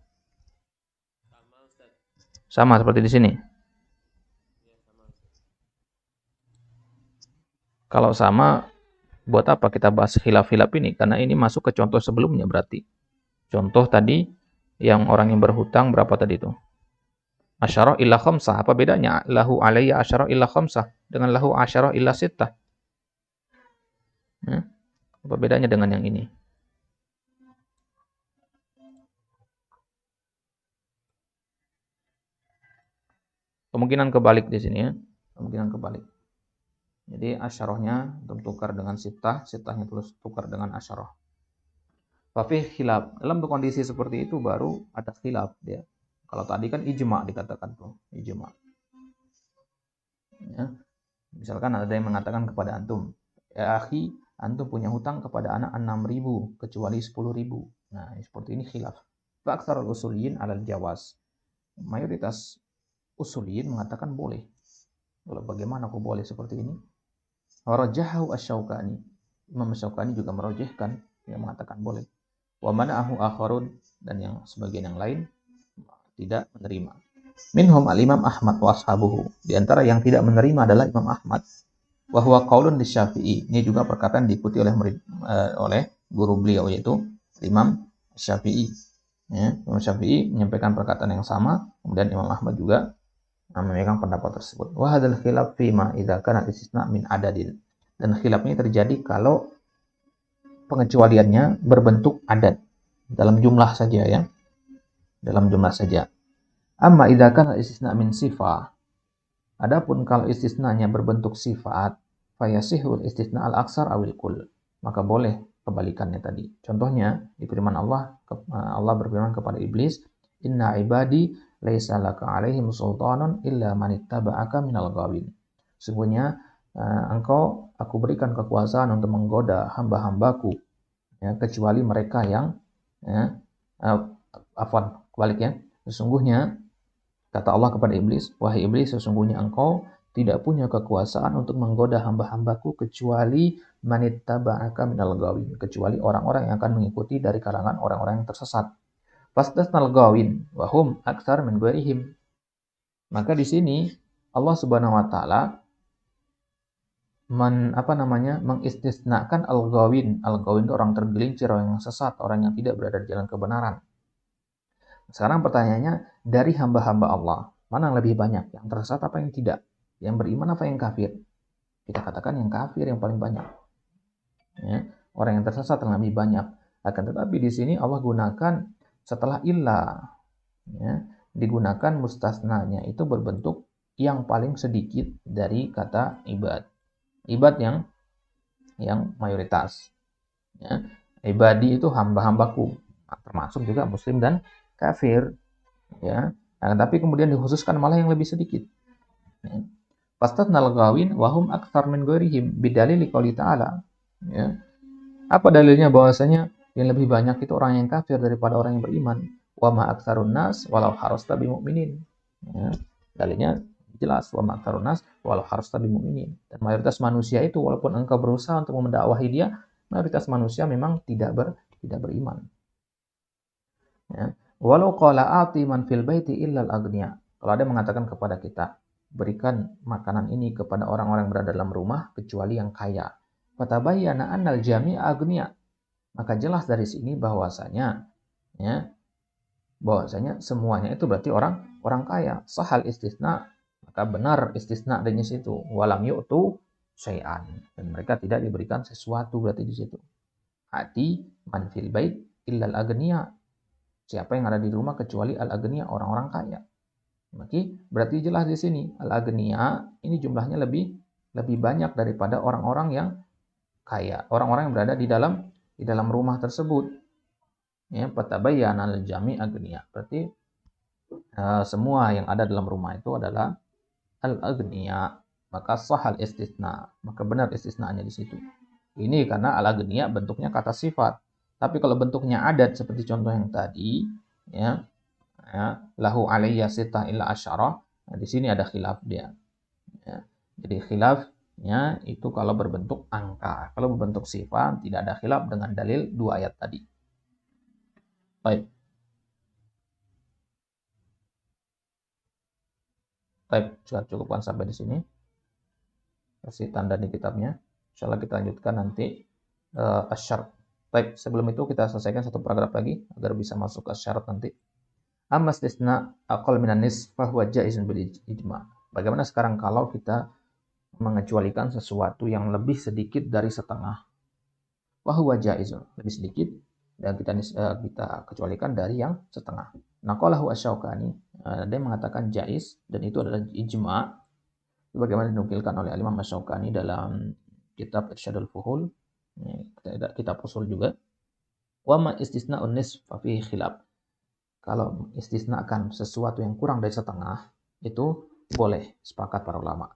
Sama seperti di sini. Kalau sama, buat apa kita bahas khilaf-khilaf ini? Karena ini masuk ke contoh sebelumnya berarti. Contoh tadi yang orang yang berhutang berapa tadi itu? Asyarah illa khamsah. Apa bedanya lahu alayya asyarah illa khamsah dengan lahu asyarah illa sittah? Ya. Apa bedanya dengan yang ini? Kemungkinan kebalik di sini ya. Kemungkinan kebalik. Jadi asyarahnya bertukar dengan sittah, sittahnya terus tukar dengan asyarah. Fafih khilaf. Dalam kondisi seperti itu baru ada khilaf dia. Kalau tadi kan ijma dikatakan tuh, ijma. Ya. Misalkan ada yang mengatakan kepada antum, ya akhi, antum punya hutang kepada anak 6.000 kecuali 10.000. Nah, seperti ini khilaf. Fa'aktsarul usuliyin 'alal jawaz. Mayoritas usuliyin mengatakan boleh. Kalau bagaimana kok boleh seperti ini? Warajahu asy-Syaukani. Imam Syaukani juga merojihkan, yang mengatakan boleh. Wa mana'ahu akharun, dan yang sebagian yang lain tidak menerima. Minhum al-Imam Ahmad wa ashabuhu. Di antara yang tidak menerima adalah Imam Ahmad. Wa huwa qaulun Syafi'i. Ini juga perkataan diikuti oleh guru beliau yaitu Imam Syafi'i. Ya, Imam Syafi'i menyampaikan perkataan yang sama, kemudian Imam Ahmad juga memegang pendapat tersebut. Wa hadzal khilaf fi ma idza kana istisna min adadin. Dan khilaf ini terjadi kalau pengecualiannya berbentuk adat, dalam jumlah saja ya. Dalam jumlah saja. Amma idza kana istisna min sifah. Adapun kalau istisnanya berbentuk sifat, fayasihul istisna al-aksar awil kul. Maka boleh kebalikannya tadi. Contohnya di firman Allah, Allah berfirman kepada iblis, "Inna ibadi laisa laka 'alaihim sultanun illa man ittaba'aka minal ghawin." Sesungguhnya aku berikan kekuasaan untuk menggoda hamba-hambaku, ya, kecuali mereka yang ya, kebaliknya. Sesungguhnya kata Allah kepada iblis, "Wahai iblis, sesungguhnya engkau tidak punya kekuasaan untuk menggoda hamba-hambaku kecuali manittaba'aka minal ghawin, kecuali orang-orang yang akan mengikuti dari kalangan orang-orang yang tersesat." Fastasnal ghawin wa hum aktsar min ghairihim. Maka di sini Allah Subhanahu wa taala mengistisnakan al-ghawin. Al-ghawin itu orang tergelincir, orang yang sesat, orang yang tidak berada di jalan kebenaran. Sekarang pertanyaannya, dari hamba-hamba Allah, mana yang lebih banyak? Yang tersesat apa yang tidak? Yang beriman apa yang kafir? Kita katakan yang kafir yang paling banyak. Ya, orang yang tersesat yang lebih banyak. Akan tetapi di sini Allah gunakan setelah illa, ya, digunakan mustasnanya itu berbentuk yang paling sedikit dari kata ibad. Ibad yang mayoritas. Ya. Ibadi itu hamba-hambaku, termasuk juga muslim dan kafir. Ya. Nah, tapi kemudian dikhususkan malah yang lebih sedikit. Ya. Fastatnal ghawin wahum aktsar min ghairihim bidalil qouli ta'ala. Ya. Apa dalilnya bahwasanya yang lebih banyak itu orang yang kafir daripada orang yang beriman? Wa ma aktsarun nas walau harasta bimu'minin. Ya. Dalilnya jelas, wa ma aktsarun nas walau harasta bimu'minin. Dan mayoritas manusia itu walaupun engkau berusaha untuk mendakwahi dia, mayoritas manusia memang tidak beriman. Ya. Walau qala ati man fil baiti illa al-aghniya. Kalau ada yang mengatakan kepada kita, berikan makanan ini kepada orang-orang yang berada dalam rumah kecuali yang kaya. Fatabayyana annal jami' aghniya. Maka jelas dari sini bahwasanya semuanya itu berarti orang kaya. Sahal istisna, maka benar istisna dari situ. Walam yu'tu syai'an. Dan mereka tidak diberikan sesuatu berarti di situ. Ati man fil bait illa al-aghniya. Siapa yang ada di rumah kecuali al-aghniya, orang-orang kaya. Berarti jelas di sini al-aghniya ini jumlahnya lebih banyak daripada orang-orang yang kaya, orang-orang yang berada di dalam rumah tersebut. Ya, fatabayyana al-jami' aghniya. Berarti semua yang ada dalam rumah itu adalah al-aghniya. Maka sahal istisna, maka benar istisnanya di situ. Ini karena al-aghniya bentuknya kata sifat. Tapi kalau bentuknya adat seperti contoh yang tadi, ya lahu alayya sitah illa asyarah. Nah, di sini ada khilaf dia. Ya. Jadi khilafnya itu kalau berbentuk angka. Kalau berbentuk sifat tidak ada khilaf dengan dalil dua ayat tadi. Baik. Baik, sudah cukupkan sampai di sini. Kasih tanda di kitabnya. Insyaallah kita lanjutkan nanti asyar. Baik, sebelum itu kita selesaikan satu paragraf lagi agar bisa masuk ke syarat nanti. Amma istisna aqall minan nisf fa huwa jaizun bil ijma'. Bagaimana sekarang kalau kita mengecualikan sesuatu yang lebih sedikit dari setengah? Wa huwa jaizun, lebih sedikit dan kita kecualikan dari yang setengah. Naqalahu Asy-Syaukani, dia mengatakan jaiz dan itu adalah ijma', bagaimana dinukilkan oleh Imam Asy-Syaukani dalam kitab Irsyadul Fuhul, kitab usul juga. Wa ma istisna'un nisf fa fihi khilaf. Kalau istisnakan sesuatu yang kurang dari setengah, itu boleh, sepakat para ulama.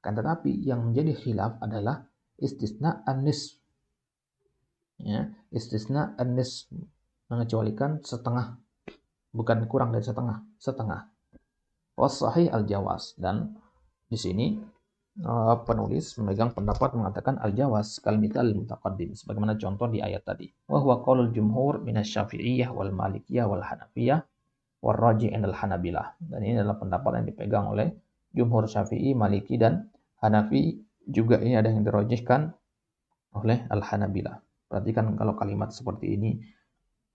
Akan tetapi yang menjadi khilaf adalah istisna an-nisf. Ya, istisna an-nisf mengecualikan setengah, bukan kurang dari setengah, setengah. Was-sahih al-jawaz, dan di sini penulis memegang pendapat mengatakan al-jawaz kal mithal mutaqaddim, sebagaimana contoh di ayat tadi. Wa huwa qaulul jumhur minasy-Syafi'iyyah wal Malikiyah wal Hanafiyah war rajih indal Hanabilah. Dan ini adalah pendapat yang dipegang oleh jumhur Syafi'i, Maliki dan Hanafi. Juga ini ada yang dirajihkan oleh al-Hanabilah. Perhatikan kalau kalimat seperti ini,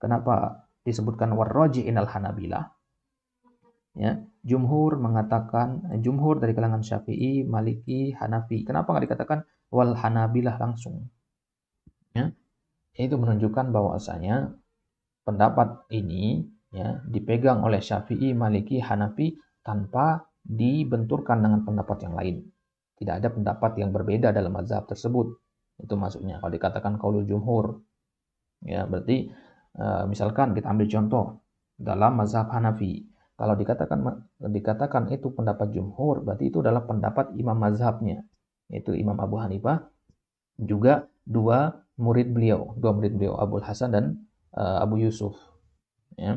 kenapa disebutkan war rajih indal Hanabilah? Ya, jumhur mengatakan, jumhur dari kalangan Syafi'i, Maliki, Hanafi. Kenapa nggak dikatakan wal Hanabilah langsung? Ya, itu menunjukkan bahwasanya pendapat ini ya dipegang oleh Syafi'i, Maliki, Hanafi tanpa dibenturkan dengan pendapat yang lain. Tidak ada pendapat yang berbeda dalam mazhab tersebut. Itu maksudnya. Kalau dikatakan qaulul jumhur, ya berarti misalkan kita ambil contoh dalam mazhab Hanafi. Kalau dikatakan itu pendapat jumhur, berarti itu adalah pendapat imam mazhabnya, yaitu Imam Abu Hanifah, juga dua murid beliau, Abul Hasan dan Abu Yusuf. Ya.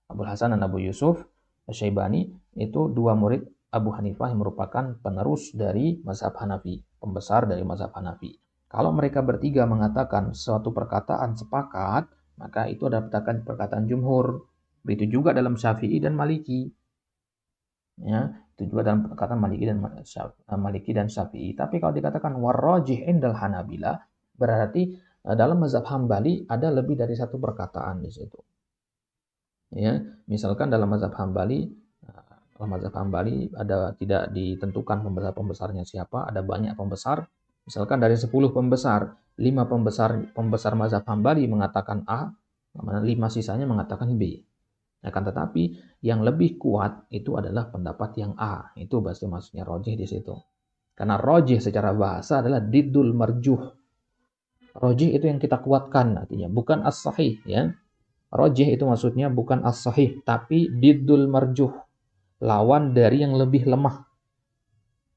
Abul Hasan dan Abu Yusuf Asy-Syaibani itu dua murid Abu Hanifah yang merupakan penerus dari mazhab Hanafi, pembesar dari mazhab Hanafi. Kalau mereka bertiga mengatakan suatu perkataan sepakat, maka itu adalah perkataan jumhur. Begitu juga dalam Syafi'i dan Maliki. Ya, itu juga dalam perkataan Maliki dan Syafi'i. Tapi kalau dikatakan warrajih indal Hanabilah, berarti dalam mazhab Hambali ada lebih dari satu perkataan di situ. Ya, misalkan dalam mazhab Hambali ada tidak ditentukan pembesarnya siapa, ada banyak pembesar. Misalkan dari 10 pembesar, 5 pembesar mazhab Hambali mengatakan A, 5 sisanya mengatakan B. Akan tetapi yang lebih kuat itu adalah pendapat yang A. Itu bahasa maksudnya rojih di situ. Karena rojih secara bahasa adalah diddul marjuh. Rojih itu yang kita kuatkan artinya, bukan as-sahih ya. Rojih itu maksudnya bukan as-sahih, tapi diddul marjuh. Lawan dari yang lebih lemah.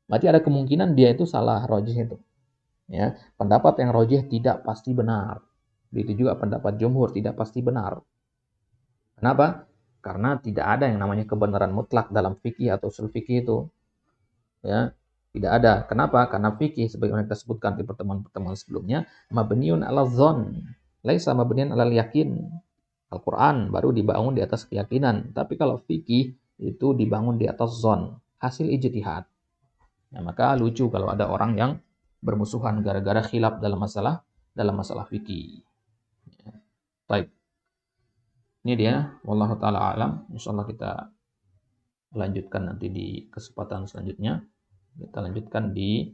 Berarti ada kemungkinan dia itu salah rojih itu. Ya, pendapat yang rojih tidak pasti benar. Begitu juga pendapat jumhur tidak pasti benar. Kenapa? Karena tidak ada yang namanya kebenaran mutlak dalam fikih atau usul fikih itu. Ya, tidak ada. Kenapa? Karena fikih sebagaimana kita sebutkan di pertemuan-pertemuan sebelumnya, mabniun 'ala dzann, laisa mabniun 'alal yakin. Al-Qur'an baru dibangun di atas keyakinan, tapi kalau fikih itu dibangun di atas dzann, hasil ijtihad. Ya, maka lucu kalau ada orang yang bermusuhan gara-gara khilaf dalam masalah fikih. Ya. Baik. Ini dia, wallahu taala alam. Insyaallah kita lanjutkan nanti di kesempatan selanjutnya. Kita lanjutkan di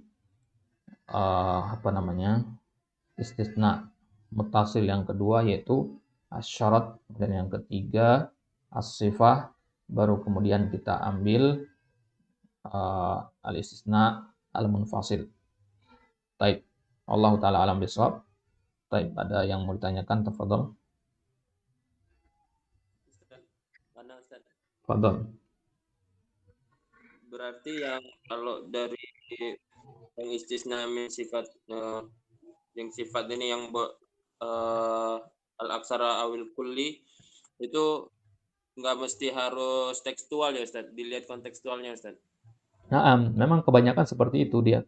istisna muttasil yang kedua, yaitu asyarat, dan yang ketiga as-sifah, baru kemudian kita ambil al-istisna al-munfasil. Baik, Allah taala alam bisawab. Baik, ada yang mau ditanyakan, tafadhol. Tafadhol.
Berarti yang kalau dari yang istisna min sifat yang sifat ini yang al-aksara awil kulli itu nggak mesti harus tekstual ya Ustaz, dilihat kontekstualnya Ustaz.
Nah, memang kebanyakan seperti itu dia.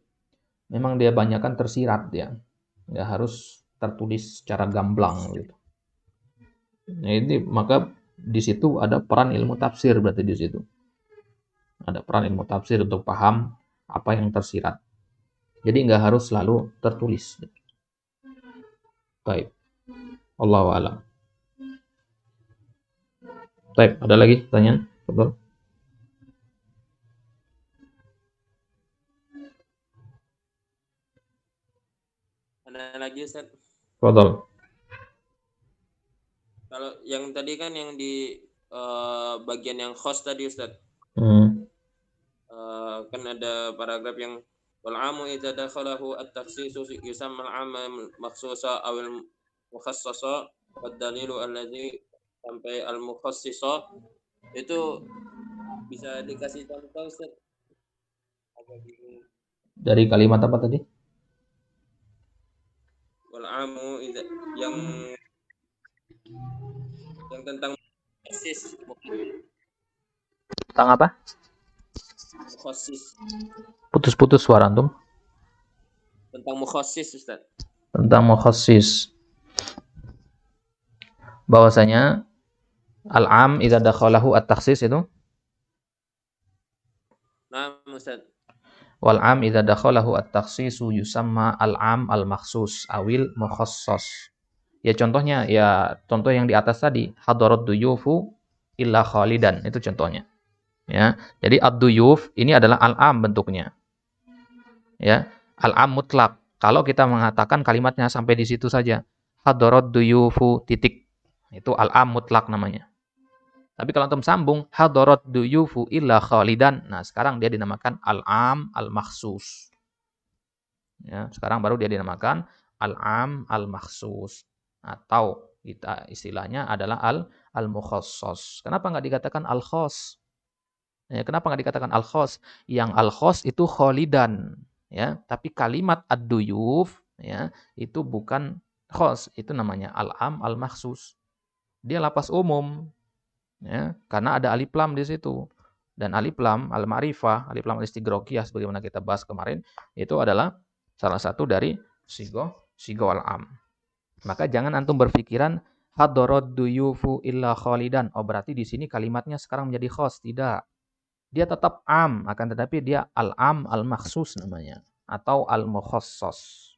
Memang dia banyakan tersirat dia. Nggak harus tertulis secara gamblang gitu. Nah, ini maka di situ ada peran ilmu tafsir, berarti di situ. Ada peran ilmu tafsir untuk paham apa yang tersirat. Jadi nggak harus selalu tertulis. Baik. Wallahu a'lam. Baik, ada lagi pertanyaan? Betul.
Ada lagi Ustaz?
Betul.
Kalau yang tadi kan yang di bagian yang khos tadi Ustaz. Kan ada paragraf yang wal amu idza dakhalahu at-takhsisu yusamma al-amma makhsusa aw al-mukhassasa wad dalilu allazi sampai al-mukhassisa itu bisa dikasih contoh Ustaz? Agak bingung.
Dari kalimat apa tadi?
Wal amu idza yang tentang mukhassis
Tentang apa?
mukhassis
Putus-putus suara antum.
tentang mukhassis Ustaz.
Tentang mukhassis. Bahwasanya al-am idza dakhalahu at-takhsis itu.
Nah, Ustaz.
Wal am idza dakhalahu at-takhsisu yusamma al-am al-makhsus awil mukhassas. Ya contohnya ya contoh yang di atas tadi, hadarat duyufu illa khalidan, itu contohnya. Ya. Jadi ad-duyuf ini adalah al-am bentuknya. Ya, al-am mutlak. Kalau kita mengatakan kalimatnya sampai di situ saja, hadarat duyufu titik. Itu al-am mutlak namanya. Tapi kalau antum sambung hadarat duyufu illa khalidan, nah sekarang dia dinamakan al-am al-makhsus. Ya, sekarang baru dia dinamakan al-am al-makhsus atau kita istilahnya adalah al-mukhassas. Kenapa nggak dikatakan al-khas? Ya, kenapa nggak dikatakan al-khas? Yang al-khas itu khalidan, ya. Tapi kalimat ad-duyuf, ya, itu bukan khas, itu namanya al-am al-makhsus. Dia lapas umum, ya, karena ada alif lam di situ. Dan alif lam al-ma'rifah, alif lam al-istighraqiyah sebagaimana kita bahas kemarin, itu adalah salah satu dari sigo al-am. Maka jangan antum berpikiran hadarat duyufu illa khalidan. Oh, berarti di sini kalimatnya sekarang menjadi khas. Tidak. Dia tetap am, akan tetapi dia al-am al-makhsus namanya atau al-mukhassas.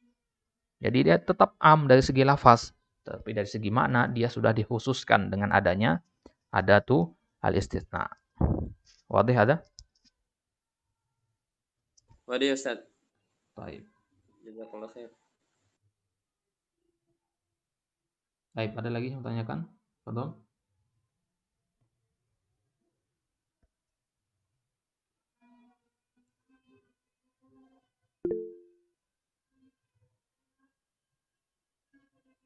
Jadi dia tetap am dari segi lafaz, tapi dari segi makna dia sudah dikhususkan dengan adanya ada tuh al-istitsna. Wadih ada?
Wadih Ustaz.
Baik.
Jazakallah khair.
Baik, ada lagi yang tanyakan? Betul?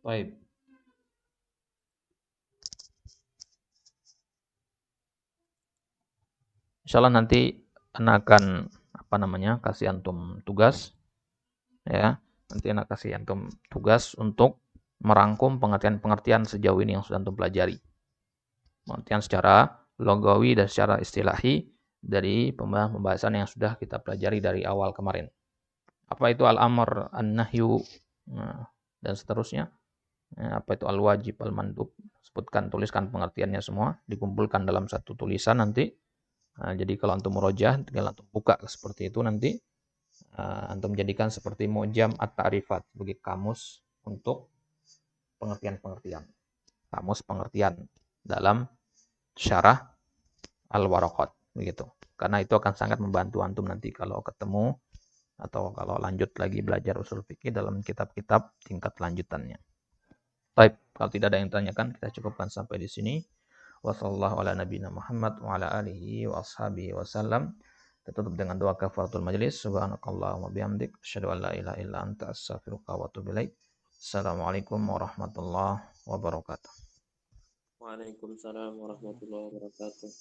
Baik. Insyaallah nanti Ana akan kasih antum tugas, ya. Nanti Ana kasih antum tugas untuk merangkum pengertian-pengertian sejauh ini yang sudah antum pelajari. Pengertian secara logawi dan secara istilahi dari pembahasan yang sudah kita pelajari dari awal kemarin. Apa itu al-amr, an-nahyu, dan seterusnya. Apa itu al-wajib, al-mandub. Sebutkan, tuliskan pengertiannya semua, dikumpulkan dalam satu tulisan nanti. Jadi kalau antum murojaah, tinggal antum buka seperti itu nanti. Antum jadikan seperti mujam at-ta'rifat sebagai kamus untuk pengertian-pengertian. Kamus pengertian dalam syarah al-waraqat begitu. Karena itu akan sangat membantu antum nanti kalau ketemu atau kalau lanjut lagi belajar usul fikih dalam kitab-kitab tingkat lanjutannya. Baik, kalau tidak ada yang ditanyakan, kita cukupkan sampai di sini. Wassallallahu ala nabiyina Muhammad wa ala alihi wa ashabihi wasallam. Kita tutup dengan doa kafaratul majlis. Subhanakallahumma bihamdik, asyhadu an la ilaha illa anta, astaghfiruka wa atubu ilaik. Assalamualaikum warahmatullahi wabarakatuh.
Waalaikumsalam warahmatullahi wabarakatuh.